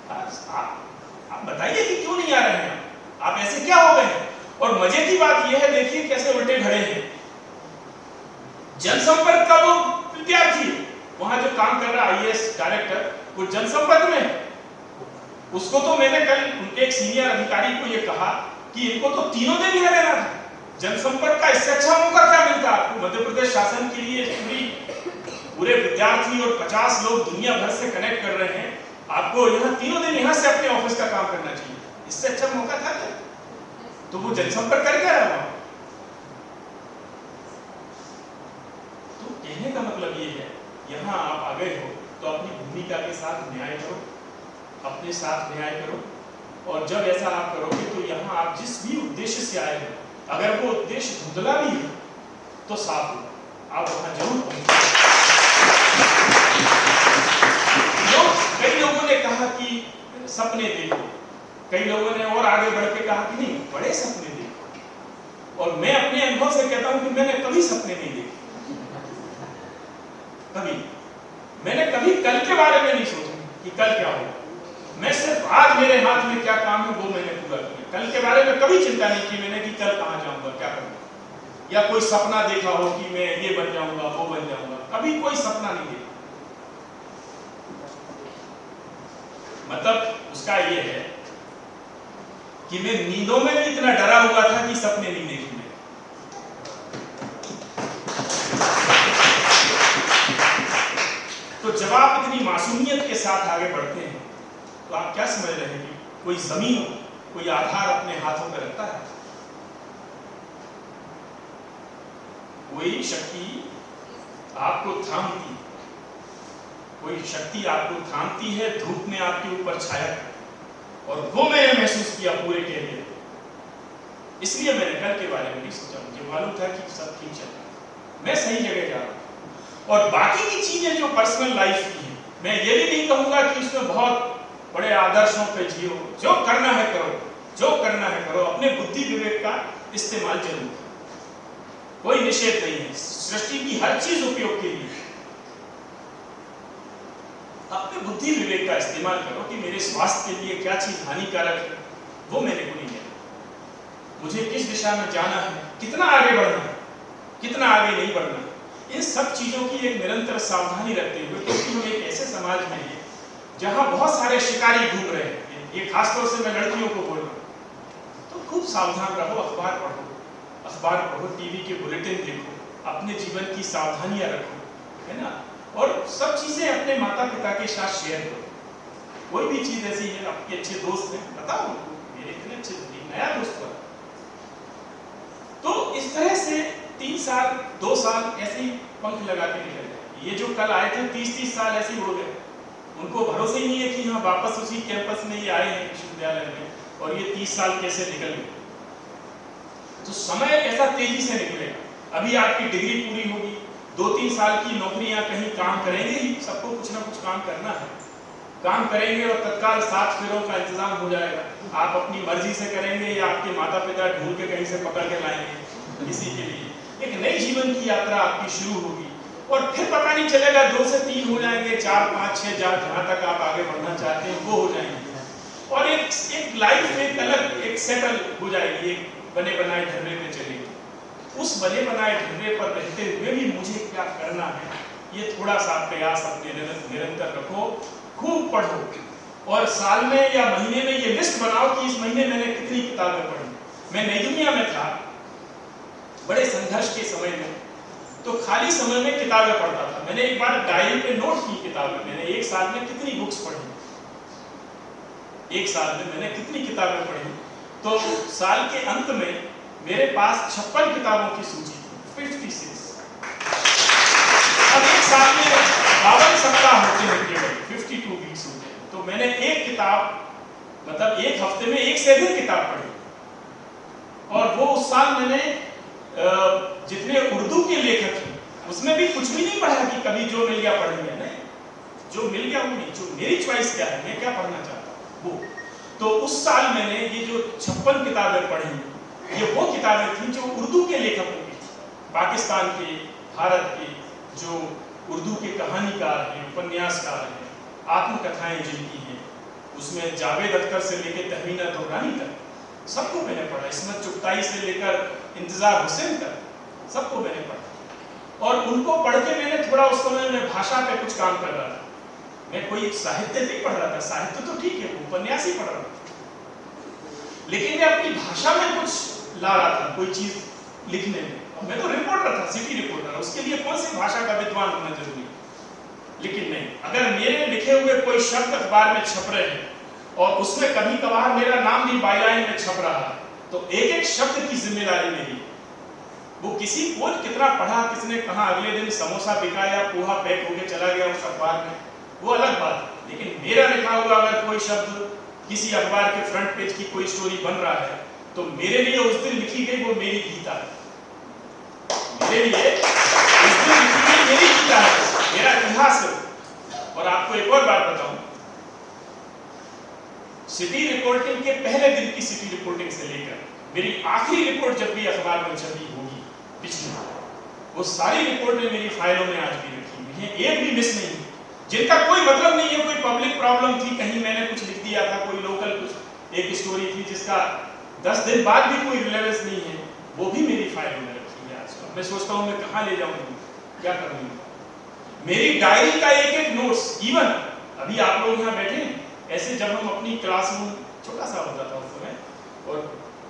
आप बताइए कि क्यों नहीं आ रहे हैं, आप ऐसे क्या हो गए हैं। और मजे की बात यह है, देखिए कैसे उल्टे खड़े हैं। जनसंपर्क का वो विद्यार्थी वहां जो काम कर रहा आईएएस डायरेक्टर, वो जनसंपर्क में है, उसको तो मैंने कल उनके एक सीनियर अधिकारी को ये कहा कि इनको तो 3 दिन ही रहना था। जनसंपर्क का इससे अच्छा मौका क्या मिलता आपको। मध्य प्रदेश शासन के लिए पूरे विद्यार्थी और 50 लोग दुनिया भर से कनेक्ट कर रहे हैं, आपको यहाँ 3 दिन यहाँ से अपने ऑफिस का काम करना चाहिए, इससे अच्छा मौका था क्या। तो वो जनसंपर्क कर क्या रहा। तो कहने का मतलब ये है, यहाँ आप आ गए हो तो अपनी भूमिका के साथ न्याय करो, अपने साथ न्याय करो, और जब ऐसा आप करोगे तो यहाँ आप जिस भी उद्देश्य से आए हो, अगर वो उद्देश्य धुंधला भी है तो साफ हो, आप वहां जरूर पहुंचेंगे। कई लोगों ने कहा कि सपने देखो, कई लोगों ने और आगे बढ़ के कहा कि नहीं बड़े सपने देखो, और मैं अपने अनुभव से कहता हूं कि मैंने कभी सपने नहीं देखे, कभी मैंने कभी कल के बारे में नहीं सोचा कि कल क्या होगा। मैं सिर्फ आज मेरे हाथ में क्या काम है वो मैंने पूरा किया, कल के बारे में कभी चिंता नहीं की मैंने कि कल कहां जाऊंगा, क्या करूंगा, या कोई सपना देखा हो कि मैं ये बन जाऊंगा, वो बन जाऊंगा, कभी कोई सपना नहीं देखा। मतलब उसका ये है कि मैं नींदों में भी इतना डरा हुआ था कि सपने नहीं देखे। तो जब आप इतनी मासूमियत के साथ आगे बढ़ते हैं तो आप क्या समझ रहे हैं कि कोई जमीन, कोई आधार अपने हाथों में रखता है, कोई शक्ति आपको थामती, कोई शक्ति आपको थामती है, धूप में आपके ऊपर छाया, और वो मैंने महसूस किया पूरे कैरियर। इसलिए मैंने कल के बारे में नहीं सोचा, मुझे मालूम था कि सब ठीक चल रहा है, मैं सही जगह जा रहा हूं। और बाकी की चीजें जो पर्सनल लाइफ की है, मैं ये भी नहीं कहूंगा कि उसमें बहुत बड़े आदर्शों पे जियो, जो करना है करो, जो करना है करो, अपने बुद्धि विवेक का इस्तेमाल जरूर करो। कोई निषेध नहीं है, सृष्टि की हर चीज उपयोग के लिए। अपने बुद्धि विवेक का इस्तेमाल करो कि मेरे स्वास्थ्य के लिए क्या चीज हानिकारक है, वो मेरे को नहीं है। मुझे किस दिशा में जाना है, कितना आगे बढ़ना है, कितना आगे नहीं बढ़ना, इन सब चीजों की एक निरंतर सावधानी रखते हुए, क्योंकि हम एक ऐसे समाज में हैं जहां बहुत सारे शिकारी घूम रहे हैं। ये खासतौर से मैं लड़कियों को बोल रहा हूँ, तो खूब सावधान रहो, अखबार पढ़ो, टीवी के बुलेटिन देखो, अपने जीवन की सावधानियां रखो, है ना। और सब चीजें अपने माता पिता के साथ शेयर करो। कोई भी चीज ऐसी है, आपके अच्छे दोस्त हैं, बताओ उनको, मेरे इतने अच्छे नया दोस्त हुआ। तो इस तरह से 3 साल 2 साल ऐसे ही पंख लगा के निकल गए। ये जो कल आए थे 30-30 साल ऐसे ही उड़ गए। उनको भरोसा ही नहीं है कि यहाँ वापस उसी कैंपस में ये आए हैं विश्वविद्यालय में, और ये 30 साल कैसे निकल गए। तो समय ऐसा तेजी से निकलेगा। अभी आपकी डिग्री पूरी होगी, 2-3 साल की नौकरियां कहीं काम करेंगे ही, सबको कुछ ना कुछ काम करना है, काम करेंगे और तत्काल 7 फेरों का इंतजाम हो जाएगा। आप अपनी मर्जी से करेंगे या आपके माता पिता ढूंढ के कहीं से पकड़ के लाएंगे किसी के लिए। एक नई जीवन की यात्रा आपकी शुरू होगी, और फिर पता नहीं चलेगा 2 से 3 हो जाएंगे, 4, 5, 6 जहाँ तक आप आगे बढ़ना चाहते हैं वो हो जाएंगे। और एक लाइफ एक अलग एक सेटल हो जाएगी, एक बने बनाए ढर्रे पे चलेगी। उस बने बनाए ढर्रे पर रहते हुए भी मुझे क्या करना है, ये थोड़ा सा प्रयास अपने निरंतर रखो। खूब पढ़ो, और साल में या महीने में ये लिस्ट बनाओ कि इस महीने मैंने कितनी किताबें पढ़ी। मैं नई दुनिया में था, बड़े संघर्ष के समय में, तो खाली समय में किताबें पढ़ता था। मैंने एक बार डायरी पे नोट की किताबें, मैंने एक साल में कितनी बुक्स पढ़ी, एक साल में मैंने कितनी किताबें पढ़ी। तो साल के अंत में मेरे पास 56 किताबों की सूची थी, 56। अब एक साल में 52 सप्ताह होते हैं, केवल 52 वीक्स होते हैं। तो मैंने एक किताब, मतलब एक हफ्ते में 1 से अधिक किताब पढ़ी। और वो उस साल मैंने जितने उर्दू के लेखक हैं उसमें भी कुछ भी नहीं पढ़ा कि कभी जो मिल गया पढ़ लिया, नहीं, जो मिल गया वो नहीं, जो मेरी चॉइस क्या है, मैं क्या पढ़ना चाहता हूँ वो। तो उस साल मैंने ये जो 56 किताबें पढ़ी, ये वो किताबें थी जो उर्दू के लेखकों की थी, पाकिस्तान के, भारत के जो उर्दू के कहानीकार हैं, उपन्यासकार हैं, आत्मकथाएं जिनकी हैं, उसमें जावेद अख्तर से लेकर तहमीना दुर्रानी तक सबको मैंने पढ़ा। इस्मत चुगताई से लेकर इंतजार हुसैन तक सबको मैंने पढ़ा। और उनको पढ़ के मैंने थोड़ा उस समय में भाषा पे कुछ काम कर रहा था। मैं कोई साहित्य नहीं पढ़ रहा था, साहित्य तो ठीक है, उपन्यास ही पढ़ रहा था, लेकिन मैं अपनी भाषा में कुछ ला रहा था, कोई चीज लिखने में। मैं तो रिपोर्टर था, सिटी रिपोर्टर, उसके लिए कौन सी भाषा का विद्वान होना जरूरी। लेकिन नहीं, अगर मेरे लिखे हुए कोई शब्द अखबार में छप रहे हैं और उसमें कभी कभार मेरा नाम भी बाईलाइन में छप रहा है, तो एक एक शब्द की जिम्मेदारी मेरी। वो किसी कौन कितना पढ़ा, किसने कहा, अगले दिन समोसा बिका या पोहा पैक होके चला गया उस अखबार में, वो अलग बात है। लेकिन मेरा लिखा हुआ अगर कोई शब्द किसी अखबार के फ्रंट पेज की कोई स्टोरी बन रहा है, तो मेरे लिए उस दिन लिखी गई वो मेरी गीता है, मेरे लिए उस दिन लिखी गई मेरी गीता है, मेरा इतिहास है। और आपको एक और बात बताऊं, सिटी रिपोर्टिंग के पहले दिन की सिटी रिपोर्टिंग से लेकर मेरी आखिरी रिपोर्ट जब भी अखबार में छपी होगी पिछली, वो सारी रिपोर्टें मेरी फाइलों में आज भी रखी हुई हैं, एक भी मिस नहीं है, जिनका कोई मतलब नहीं है। कोई पब्लिक प्रॉब्लम थी, कहीं मैंने कुछ लिख दिया था, कोई लोकल कुछ एक स्टोरी थी जिसका 10 दिन बाद भी कोई रिलेवेंस नहीं है, वो भी मेरी फाइलों में रखी है। आज मैं सोचता हूँ मैं कहाँ ले जाऊँगी, क्या करूँगी। मेरी डायरी का एक एक नोट्स, इवन अभी आप लोग यहाँ बैठे हैं, ऐसे जब हम अपनी क्लासरूम छोटा सा होता था उस समय, और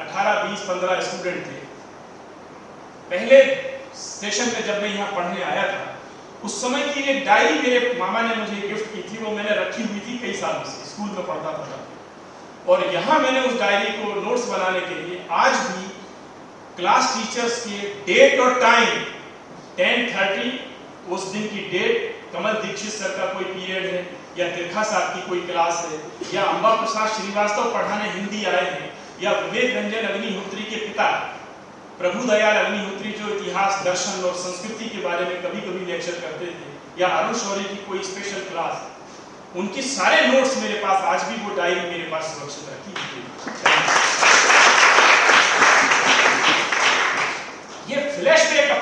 18, 20, 15 स्टूडेंट थे, पहले सेशन में जब मैं यहाँ पढ़ने आया था, उस समय की एक डायरी मेरे मामा ने मुझे गिफ्ट की थी, वो मैंने रखी हुई थी कई सालों से, स्कूल में पढ़ता था। और यहाँ मैंने उस डायरी को नोट्स बनाने के लिए आज भी क्लास टीचर्स के डेट और टाइम, 10:30 उस दिन की डेट, कमल दीक्षित सर का कोई पीरियड है, या तिरखा साहब की कोई क्लास है, या अंबा प्रसाद श्रीवास्तव पढ़ाने हिंदी आए हैं, या विवेक रंजन अग्निहोत्री के पिता प्रभु दयाल अग्निहोत्री जो इतिहास, दर्शन और संस्कृति के बारे में कभी कभी लेक्चर करते थे, या अरुण शौरी की कोई स्पेशल क्लास, उनके सारे नोट्स मेरे पास आज भी, वो डायरी मेरे पास सुरक्षित रखी है।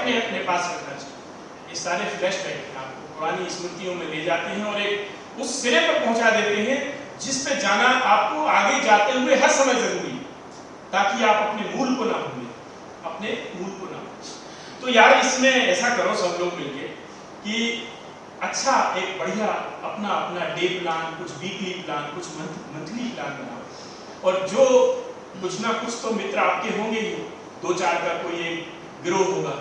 अपने अपने पास रखना चाहिए। ये सारे फ्लैशबैक आपको पुरानी स्मृतियों में ले जाते हैं और एक उस सिरे पर पहुंचा देते हैं जिस पे जाना आपको आगे जाते हुए हर समय जरूरी है, ताकि आप अपने मूल को ना भूलें, अपने मूल को ना भूलें। तो यार इसमें ऐसा करो सब लोग मिलके कि अच्छा एक बढ़िया अपना अपना डे प्लान, कुछ वीकली प्लान, कुछ मंथली प्लान बनाओ। और जो कुछ ना कुछ तो मित्र आपके होंगे ही, 2-4 का कोई एक ग्रोह होगा,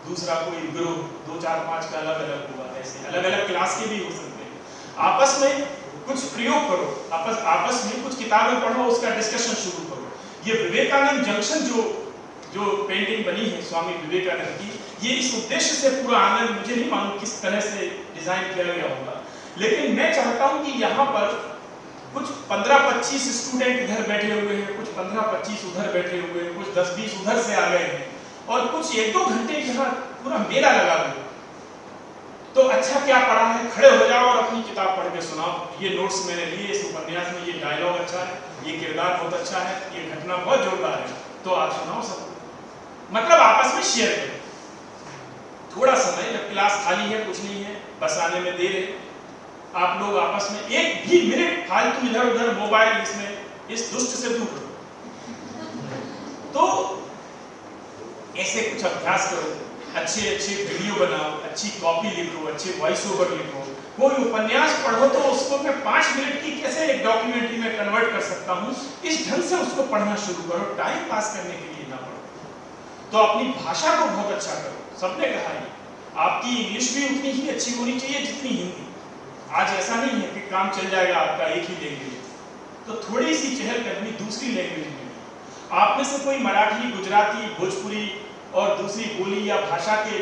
दूसरा कोई ग्रोह 2-4-5 का अलग अलग होगा, ऐसे अलग अलग क्लास के भी हो सकते हैं। आपस में कुछ प्रयोग करो, आपस में कुछ किताबें पढ़ो, उसका डिस्कशन शुरू करो। ये विवेकानंद जंक्शन जो पेंटिंग बनी है स्वामी विवेकानंद की, ये इस उद्देश्य से पूरा आनंद, मुझे नहीं मालूम किस तरह से डिजाइन किया गया होगा, लेकिन मैं चाहता हूं कि यहाँ पर कुछ 15-25 स्टूडेंट इधर बैठे हुए हैं, कुछ 15-25 उधर बैठे हुए हैं, कुछ 10-20 उधर से आ गए हैं, और कुछ 1-2 घंटे यहाँ पूरा मेला लगा दो। तो अच्छा क्या पढ़ा है, खड़े हो जाओ और अपनी किताब पढ़ के सुनाओ। ये नोट्स मैंने लिए इस उपन्यास में, ये डायलॉग अच्छा है, ये किरदार बहुत अच्छा है, ये घटना बहुत जोरदार है, तो आप सुनाओ सबको। मतलब आपस में शेयर करो। थोड़ा समय जब क्लास खाली है, कुछ नहीं है, बस आने में देर है, आप लोग आपस में एक भी मिनट फालतू इधर उधर मोबाइल इसमें इस दुष्ट से दूर रहो। तो ऐसे कुछ अभ्यास करो, अच्छे वीडियो बनाओ, अच्छी कॉपी लिखो, अच्छे वॉइस ओवर लिखो। कोई उपन्यास पढ़ो तो उसको मैं 5 मिनट की कैसे एक डॉक्यूमेंट्री में कन्वर्ट कर सकता हूँ, इस ढंग से उसको पढ़ना शुरू करो, टाइम पास करने के लिए ना पढ़ो। तो अपनी भाषा को बहुत अच्छा करो। सबने कहा है आपकी इंग्लिश भी उतनी ही अच्छी होनी चाहिए जितनी हिंदी। आज ऐसा नहीं है कि काम चल जाएगा आपका एक ही लैंग्वेज, तो थोड़ी सी चहलकदमी दूसरी लैंग्वेज में। आप में से कोई मराठी, गुजराती, भोजपुरी और दूसरी बोली या भाषा के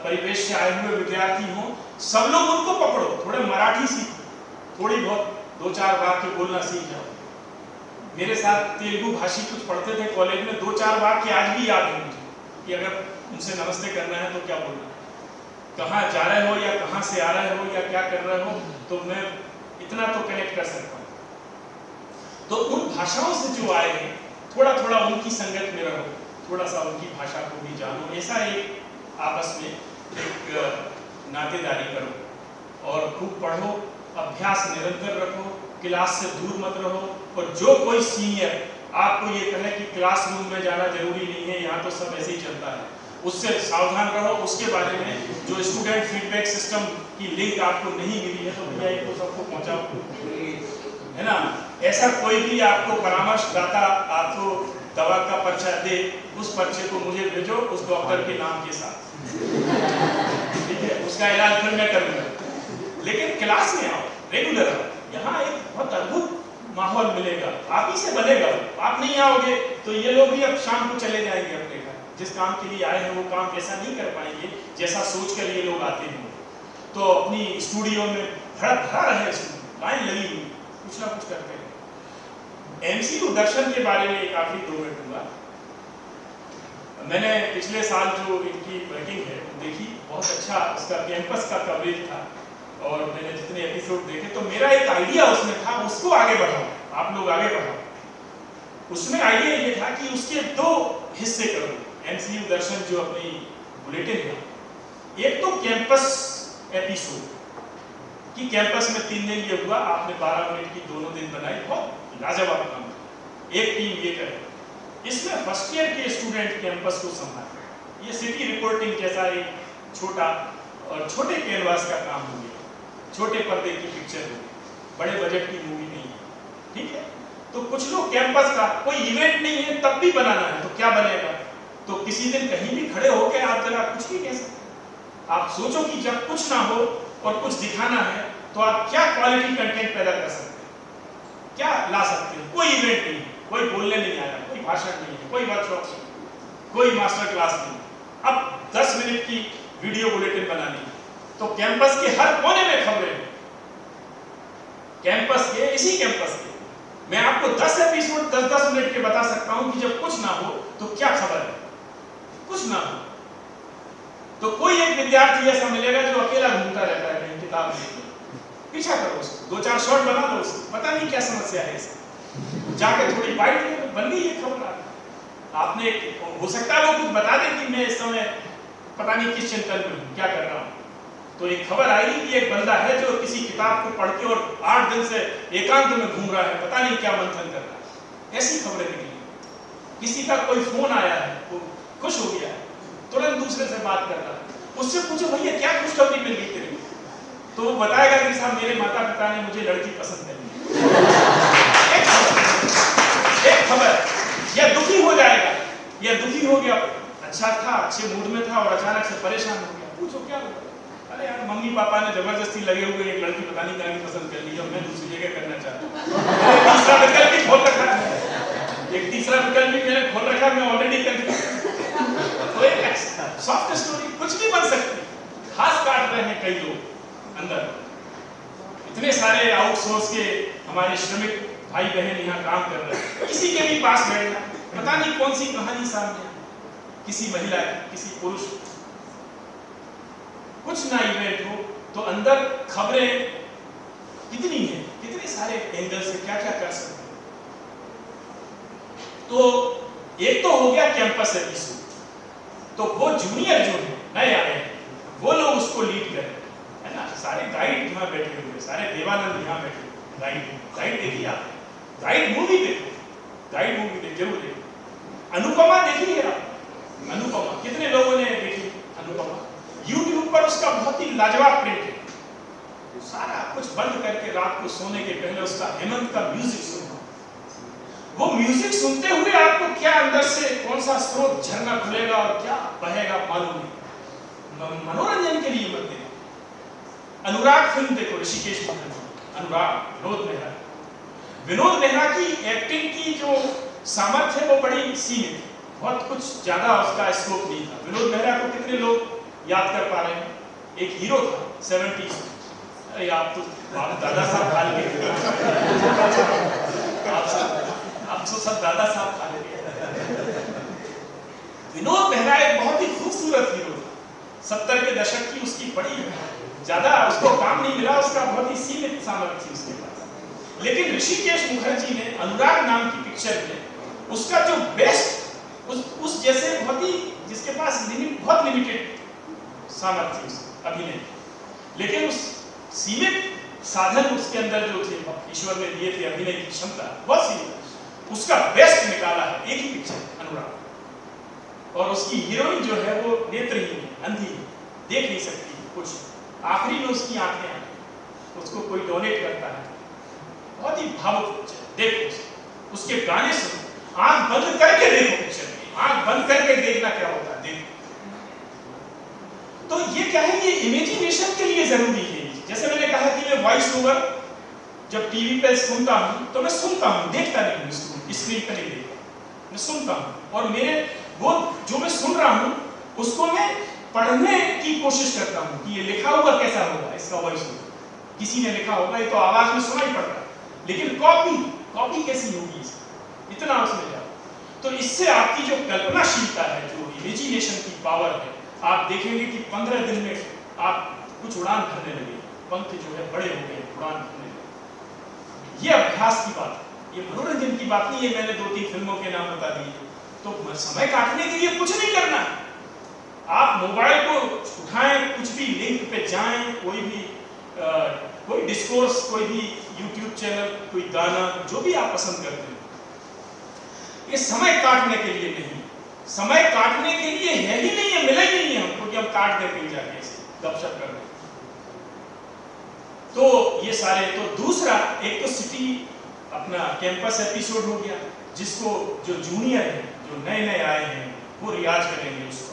परिवेश से आए हुए विद्यार्थी हों, सब लोग उनको पकड़ो, थोड़े मराठी सीखो, थोड़ी बहुत 2-4 वाक्य बोलना सीख जाओ। मेरे साथ तेलुगु भाषी कुछ पढ़ते थे कॉलेज में, 2-4 वाक्य आज भी याद है मुझे कि अगर उनसे नमस्ते करना है तो क्या बोलना, कहाँ जा रहे हो या कहाँ से आ रहे हो या क्या कर रहे हो, तो मैं इतना तो कनेक्ट कर सकता हूँ। तो उन भाषाओं से जो आए हैं, थोड़ा थोड़ा उनकी संगत में रहो, थोड़ा सा उनकी भाषा को भी जानो। ऐसा एक आपस में एक नातेदारी करो और खूब पढ़ो, अभ्यास निरंतर रखो, क्लास से दूर मत रहो। और जो कोई सीनियर आपको ये कहे कि क्लासरूम में जाना जरूरी नहीं है, यहाँ तो सब ऐसे ही चलता है, उससे सावधान रहो। उसके बारे में जो स्टूडेंट फीडबैक सिस्टम की लिंक आपको नहीं मिली है तो भैया इनको सबको पहुँचाओ, है ना। ऐसा कोई भी आपको परामर्शदाता आपको दवा का पर्चा दे, उस पर्चे को मुझे भेजो उस डॉक्टर के नाम के साथ, ठीक है, उसका इलाज फिर मैं करूंगा। लेकिन क्लास में आओ, रेगुलर आओ, यहाँ एक बहुत अद्भुत माहौल मिलेगा, आप ही से बनेगा। आप नहीं आओगे तो ये लोग भी अब शाम को चले जाएंगे अपने घर, जिस काम के लिए आए हैं वो काम कैसा नहीं कर पाएंगे जैसा सोच कर ये लोग आते हैं। तो अपनी स्टूडियो में भरा रहे, लाइन लगी हुई, कुछ ना कुछ करते हैं। एमसीक्यू दर्शन के बारे में एक आखिरी 2 मिनट दूंगा। मैंने पिछले साल जो इनकी वर्किंग है देखी, बहुत अच्छा उसका कैंपस का कवरेज था और मैंने जितने एपिसोड देखे तो मेरा एक आइडिया उसमें था, उसको आगे बढ़ाओ, आप लोग आगे बढ़ाओ। उसमें आइडिया ये था कि उसके 2 हिस्से करो एमसीक्यू दर्शन जो अपनी बुलेटिन है। एक तो कैंपस एपिसोड कि कैंपस में 3 दिन ये हुआ, आपने 12 मिनट की दोनों दिन बनाई, बहुत लाजवाब काम। एक टीम ये करे, इसमें फर्स्ट ईयर के स्टूडेंट कैंपस को संभाले। ये सिटी रिपोर्टिंग जैसा एक छोटा और छोटे कैनवास का काम हो गया, छोटे पर्दे की पिक्चर हो गई, बड़े बजट की मूवी नहीं है, ठीक है। तो कुछ लोग कैंपस का कोई इवेंट नहीं है तब भी बनाना है, तो क्या बनेगा, तो किसी दिन कहीं भी खड़े होकर आप जरा कुछ भी कह सकते। आप सोचो कि जब कुछ ना हो और कुछ दिखाना है तो आप क्या क्वालिटी कंटेंट पैदा कर सकते हैं, क्या ला सकते हैं। कोई इवेंट नहीं, कोई बोलने नहीं आया, कोई भाषण नहीं है, कोई वर्कशॉप नहीं, कोई मास्टर क्लास नहीं, अब 10 मिनट की वीडियो बुलेटिन बनानी है। तो कैंपस के हर कोने में खबरें, कैंपस के, इसी कैंपस के मैं आपको 10 एपिसोड 10-10 मिनट के बता सकता हूं कि जब कुछ ना हो तो क्या खबर है, कुछ ना हो तो कोई एक विद्यार्थी ऐसा मिलेगा जो अकेला घूमता रहता है कहीं किताब लेके, पीछा करो उसको, 2-4 शॉट बना लो उसको, पता नहीं क्या समस्या है इसकी, जाके थोड़ी बाइट बन गई ये खबर। आपने हो सकता है वो कुछ बता दे कि मैं इस समय पता नहीं किस चिंतन में हूँ, क्या कर रहा हूँ। तो एक खबर आई कि एक बंदा है जो किसी किताब को पढ़ के और 8 दिन से एकांत में घूम रहा है, पता नहीं क्या मंथन कर रहा है। ऐसी खबरें निकली। किसी का कोई फोन आया है, वो खुश हो गया है, तुरंत दूसरे से बात कर रहा है, उससे पूछो भैया क्या खुशखबरी मिल गई तेरे को, तो वो बताएगा कि साहब मेरे माता पिता ने मुझे लड़की पसंद कर ली। एक खबर, या दुखी हो जाएगा, या दुखी हो गया, अच्छा था, अच्छे मूड में था और अचानक से परेशान हो गया, पूछो क्या हुआ, अरे यार मम्मी पापा ने जबरदस्ती लगे हुए एक लड़की पता नहीं कहाँ की पसंद कर ली और मैं दूसरी जगह करना चाहता हूँ। तीसरा विकल्प भी खोल रखा है, एक तीसरा विकल्प भी मैंने खोल रखा, मैं ऑलरेडी कंफ्यूज। तो एक सॉफ्ट स्टोरी कुछ भी बन सकती, खास काट रहे हैं कई लोग अंदर। इतने सारे आउटसोर्स के हमारे श्रमिक भाई बहन यहाँ काम कर रहे हैं, किसी के भी पास बैठना, पता नहीं कौन सी कहानी सामने, किसी महिला की, किसी पुरुष, कुछ ना इवेंट हो तो अंदर खबरें कितनी हैं, कितने सारे एंगल से क्या क्या कर सकते हैं। तो एक तो हो गया कैंपस एपिसोड, तो वो जूनियर जो है नए आए हैं वो लोग उसको लीड करें, है ना। सारे गाइड यहाँ बैठे हुए, सारे देवानंद यहाँ बैठे हुए, गाइड देखिए आप, गाइड मूवी देखो, गाइड मूवी देख जरूर देखो। अनुपमा देखी है आप, अनुपमा कितने लोगों ने देखी अनुपमा? YouTube पर उसका बहुत ही लाजवाब प्रिंट है, सारा कुछ बंद करके रात को सोने के पहले उसका हेमंत का म्यूजिक सुनना, वो म्यूजिक सुनते हुए आपको क्या अंदर से कौन सा स्रोत झरना खुलेगा और क्या बहेगा मालूम नहीं। मनोरंजन के लिए मत देखो। अनुराग फिल्म देखो, ऋषिकेश मुखर्जी, अनुराग, विनोद मेहरा की एक्टिंग की जो सामर्थ्य है वो बड़ी सीमित है, बहुत कुछ ज्यादा उसका स्कोप नहीं था। विनोद मेहरा को कितने लोग याद कर पा रहे हैं? एक हीरो था 70s, अरे आप तो दादा साहब खा लिए, आप तो सब दादा साहब खा लिए। विनोद मेहरा एक बहुत ही खूबसूरत हीरो था, 70 के दशक की उसकी बड़ी ज्यादा उसको काम नहीं मिला, उसका बहुत ही सीमित सामर्थ्य थी उसके पास। लेकिन ऋषिकेश मुखर्जी ने अनुराग नाम की पिक्चर में उसका जो बेस्ट, उस जैसे बहुत ही, जिसके पास बहुत लिमिटेड सामर्थ्य अभिनय, लेकिन उस सीमित साधन उसके अंदर जो थे ईश्वर ने दिए थे अभिनय की क्षमता बहुत सीमित, उसका बेस्ट निकाला है एक ही पिक्चर अनुराग। और उसकी हीरोइन जो है वो नेत्रहीन है, अंधी है, देख नहीं सकती कुछ, आखिरी में उसकी आंखें आए, उसको कोई डोनेट करता है, बहुत ही भावुक पिक्चर, देखो उसके गाने सुनो, आंख बंद करके देखो पिक्चर, आंख बंद करके देखना क्या होता है, देखो। तो ये क्या है, ये इमेजिनेशन के लिए जरूरी है। जैसे मैंने कहा कि मैं वॉइस ओवर जब टीवी पे सुनता हूं तो मैं सुनता हूं, देखता नहीं हूं, स्क्रीन पे नहीं देखता, मैं सुनता हूं, और मेरे वो जो मैं सुन रहा हूं उसको मैं पढ़ने की कोशिश करता हूं कि ये लिखा हुआ कैसा होगा, इसका वॉइस ओवर किसी ने लिखा होगा, ये तो आवाज में सुना ही पड़ता है, लेकिन कॉपी कैसी होगी इसकी, इतना उसमें जाओ। तो इससे आपकी जो कल्पनाशीलता है, जो इमेजिनेशन की पावर है, आप देखेंगे कि 15 दिन में आप कुछ उड़ान भरने लगे, पंख जो है बड़े हो गए, उड़ान भरने लगे। ये अभ्यास की बात है, ये मनोरंजन की बात नहीं है। मैंने 2-3 फिल्मों के नाम बता दिए, तो समय काटने के लिए कुछ नहीं करना है, आप मोबाइल को उठाएं, कुछ भी लिंक पे जाएं, कोई डिस्कोर्स, कोई भी यूट्यूब चैनल, कोई गाना, जो भी आप पसंद करते हैं, ये समय काटने के लिए नहीं, समय काटने के लिए है ही नहीं है, मिला ही नहीं है हमको कि हम काट दें कहीं जाके गपशप कर रहे। तो ये सारे, तो दूसरा एक तो सिटी अपना कैंपस एपिसोड हो गया, जिसको जो जूनियर है, जो नए आए हैं, वो रियाज करेंगे उसका।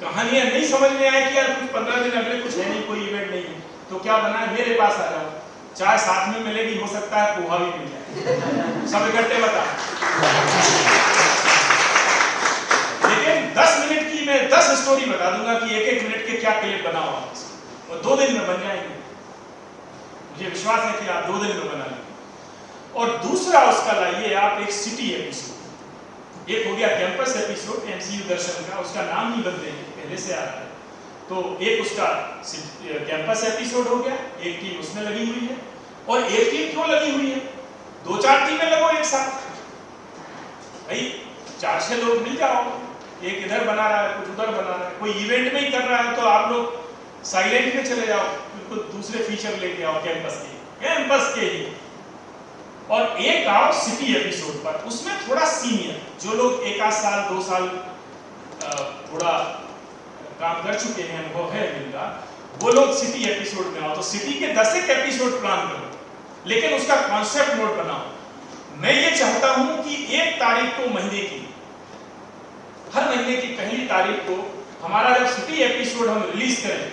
कहानियां नहीं समझ में आए कि यार कुछ 15 दिन अगले कुछ है नहीं, कोई इवेंट नहीं है, तो क्या बना है, मेरे पास आ जाओ, चाय साथ में मिलेगी, हो सकता है पोहा भी मिल जाए, सब इकट्ठे बता। लेकिन 10 मिनट की मैं 10 स्टोरी बता दूंगा कि 1-1 मिनट के क्या क्लिप बनाओ आप, और 2 दिन में बन जाएंगे, मुझे विश्वास है कि आप 2 दिन में बना लेंगे। और दूसरा उसका लाइए आप एक सिटी एपिसोड, एक हो गया कैंपस एपिसोड MCU दर्शन का, उसका नाम ही बदले पहले से आ रहा है, तो एक उसका कैंपस एपिसोड हो गया, एक टीम उसमें लगी हुई है। और एक टीम क्यों लगी हुई है, 2-4 टीमें लगो एक साथ, भाई 4-6 लोग मिल जाओ, एक इधर बना रहा है, कुछ उधर बना रहा है, कोई इवेंट में ही कर रहा है तो आप लोग साइलेंट में चले जाओ, बिल्कुल दूसरे फीचर लेके आओ कैंपस के ही। और एक आओ सिटी एपिसोड पर, उसमें थोड़ा सीनियर जो लोग 1 आध साल 2 साल थोड़ा काम कर चुके हैं, अनुभव है जिनका, वो लोग सिटी एपिसोड में आओ। तो सिटी के 10 एपिसोड प्लान करो, लेकिन उसका कॉन्सेप्ट नोट बनाओ। मैं ये चाहता हूं कि 1 तारीख को महीने की, हर महीने की पहली तारीख को हमारा जब सिटी एपिसोड हम रिलीज करें,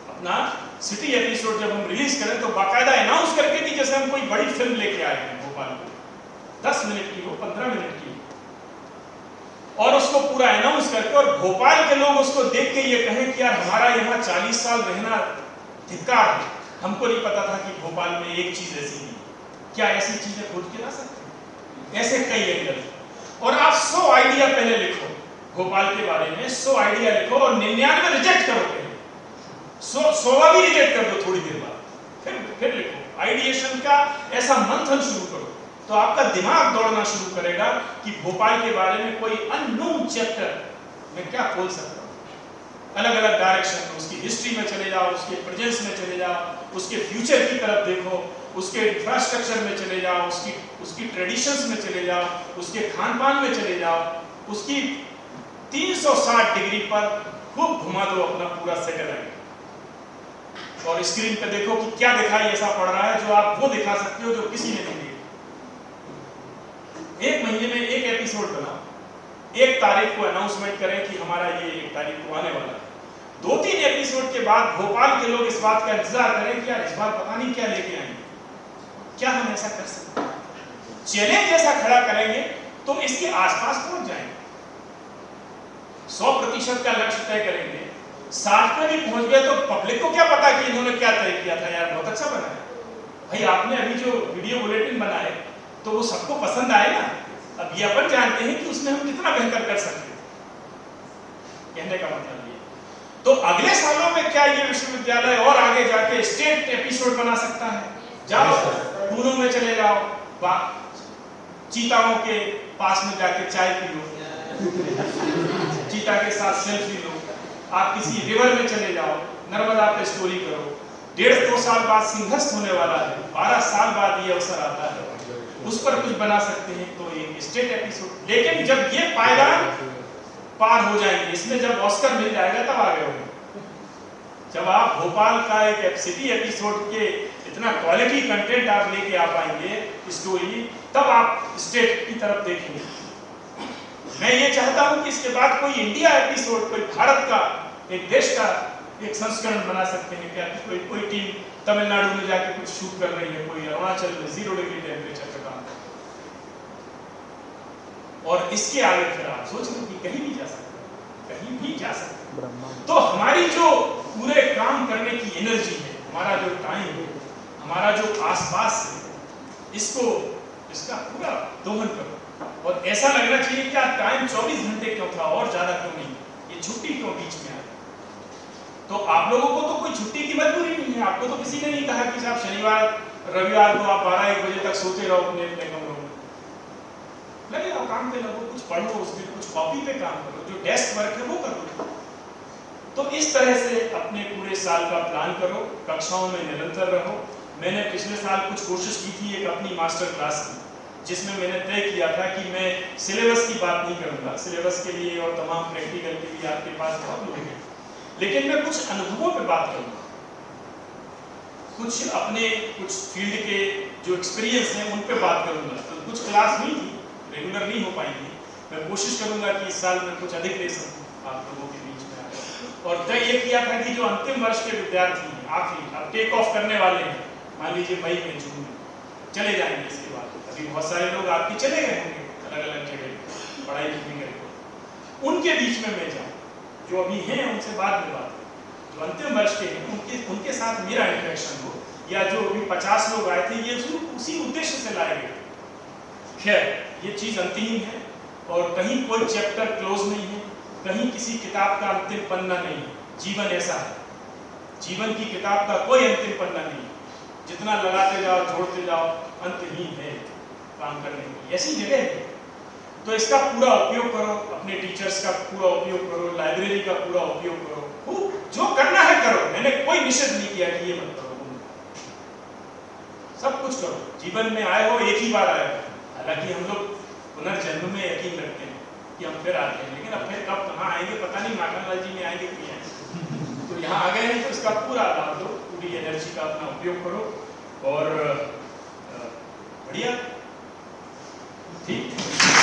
अपना सिटी एपिसोड जब हम रिलीज करें तो बाकायदा अनाउंस करके कि जैसे हम कोई बड़ी फिल्म लेके आए हैं भोपाल में, 10 मिनट की हो, 15 मिनट की, और उसको पूरा अनाउंस करके, और भोपाल के लोग उसको देख के ये कहें कि यार हमारा यहाँ 40 साल रहना धिक्कार है, हमको नहीं पता था कि भोपाल में एक चीज ऐसी नहीं। क्या ऐसी चीजें खोज के ला सकते हैं? ऐसे कई एंगल। और आप 100 आइडिया पहले लिखो भोपाल के बारे में, 100 आइडिया लिखो और 99 रिजेक्ट करो पहले, 100वां भी रिजेक्ट कर दो थोड़ी देर बाद, फिर लिखो। आइडिएशन का ऐसा मंथन शुरू करो तो आपका दिमाग दौड़ना शुरू करेगा कि भोपाल के बारे में कोई अननोन चैप्टर में क्या खोल सकता हूँ। अलग अलग डायरेक्शन में, उसकी हिस्ट्री में चले जाओ, उसके प्रेजेंस में चले जाओ, उसके फ्यूचर की तरफ देखो, उसके इंफ्रास्ट्रक्चर में चले जाओ, उसकी ट्रेडिशंस में चले जाओ, उसके खान पान में चले जाओ, उसकी 360 डिग्री पर खूब घुमा दो अपना पूरा सैटेलाइट, और स्क्रीन पे देखो कि क्या दिखाई ऐसा पड़ रहा है जो आप वो दिखा सकते हो जो किसी ने नहीं देखा। 1 महीने में 1 एपिसोड बनाओ, 1 तारीख को अनाउंसमेंट करें कि हमारा ये 1 तारीख को आने वाला है। 2-3 एपिसोड के बाद भोपाल के लोग इस बात का इंतजार करें कि यार इस बार पता नहीं क्या लेके आएंगे, क्या हम ऐसा कर सकते हैं। चैलेंज ऐसा खड़ा करेंगे तो इसके आसपास पहुंच जाएंगे। 100% का लक्ष्य तय करेंगे, 60 पे भी पहुंच गए तो पब्लिक को क्या पता कि इन्होंने क्या तय किया था, यार बहुत अच्छा बनाया भाई आपने अभी जो वीडियो बुलेटिन बनाए तो वो सबको पसंद आए ना। अब ये अपन जानते हैं कि उसमें हम कितना बेहतर कर सकते हैं, कहने का मतलब ये। तो अगले सालों में क्या ये विश्वविद्यालय और आगे जाके स्टेट एपिसोड बना सकता है? जाओ टूनों में चले जाओ, चीताओं के पास में जाके चाय पियो, चीता के साथ सेल्फी लो, आप किसी रिवर में चले जाओ, नर्मदा पे स्टोरी करो। 1.5-2 साल बाद सिंहस्थ होने वाला है, 12 साल बाद ये अवसर आता है, उस पर कुछ बना सकते हैं तो एक स्टेट एपिसोड। लेकिन जब ये पायदान पार हो जाएंगे, इसमें जब ऑस्कर मिल जाएगा तब आगे होंगे। जब आप भोपाल का एक सिटी एपिसोड के इतना क्वालिटी कंटेंट आप लेके आ पाएंगे स्टोरी, तब आप स्टेट की तरफ देखेंगे। मैं ये चाहता हूं कि इसके बाद कोई इंडिया एपिसोड, कोई भारत का, एक देश का एक संस्करण बना सकते हैं क्या? कोई टीम तमिलनाडु में जाके कुछ शूट कर रही है, कोई अरुणाचल में 0 डिग्री टेम्परेचर का काम, और इसके आगे फिर आप सोच लो कि कहीं भी जा सकते, कहीं भी जा सकते। तो हमारी जो पूरे काम करने की एनर्जी है, हमारा जो टाइम है, हमारा जो आसपास है, इसका पूरा दोहन करो। और ऐसा लगना चाहिए कि टाइम 24 घंटे क्यों था और ज्यादा क्यों नहीं, ये छुट्टी क्यों बीच में आई। तो आप लोगों को तो कोई छुट्टी की मजबूरी नहीं है, आपको तो किसी ने नहीं कहा कि साहब शनिवार रविवार को आप 12-1 बजे तक सोते रहो अपने अपने कमरों में। लगे रहो, काम पे लगो, कुछ पढ़ो, उस दिन कुछ कॉपी पे काम करो, जो डेस्क वर्क है वो करो। तो इस तरह से अपने पूरे साल का प्लान करो, कक्षाओं में निरंतर रहो। मैंने पिछले साल कुछ कोशिश की थी एक अपनी मास्टर क्लास की, जिसमें मैंने तय किया था कि मैं सिलेबस की बात नहीं करूंगा, सिलेबस के लिए और तमाम प्रैक्टिकल के लिए आपके पास बहुत लोग हैं, लेकिन मैं कुछ अनुभवों पे बात करूंगा, कुछ अपने कुछ फील्ड के जो एक्सपीरियंस हैं उन पे बात करूंगा। तो कुछ क्लास नहीं थी, रेगुलर नहीं हो पाएगी, मैं कोशिश करूंगा कि इस साल में कुछ अधिक ले सकूं आप लोगों के बीच में आकर। और तय ये किया था कि जो अंतिम वर्ष के विद्यार्थी हैं, आखिरी अब टेक ऑफ करने वाले हैं, मान लीजिए मई में जून में चले जाएंगे, इसके बाद अभी बहुत सारे लोग आपके चले गए होंगे अलग अलग जगह पढ़ाई लिखने करके, उनके बीच में मैं जाऊँ, जो अभी हैं उनसे बाद में बात करूँ, जो अंतिम वर्ष के हैं उनके साथ मेरा इंटरेक्शन हो, या जो अभी 50 लोग आए थे ये उसी उद्देश्य से लाए गए। खैर ये चीज़ अंतिम है और कहीं कोई चैप्टर क्लोज नहीं है, कहीं किसी किताब का अंतिम पन्ना नहीं है। जीवन ऐसा है, जीवन की किताब का कोई अंतिम पन्ना नहीं है, जितना लगाते जाओ जोड़ते जाओ अंतहीन है काम करने की, ऐसी जगह है। तो इसका पूरा उपयोग करो, अपने टीचर्स का पूरा उपयोग करो, लाइब्रेरी का पूरा उपयोग करो, खूब जो करना है करो। मैंने कोई निषेध नहीं किया कि ये मत करो, सब कुछ करो। जीवन में आए हो एक ही बार आए हो, हालांकि हम लोग पुनर्जन्म में यकीन रखते हैं कि हम फिर आते हैं, लेकिन अब फिर कब कहाँ आएंगे पता नहीं, माखनलाल जी में आएंगे कि नहीं आएंगे। तो यहाँ आ गए हैं तो इसका पूरा लाभ दो, पूरी एनर्जी का अपना उपयोग करो और बढ़िया, ठीक।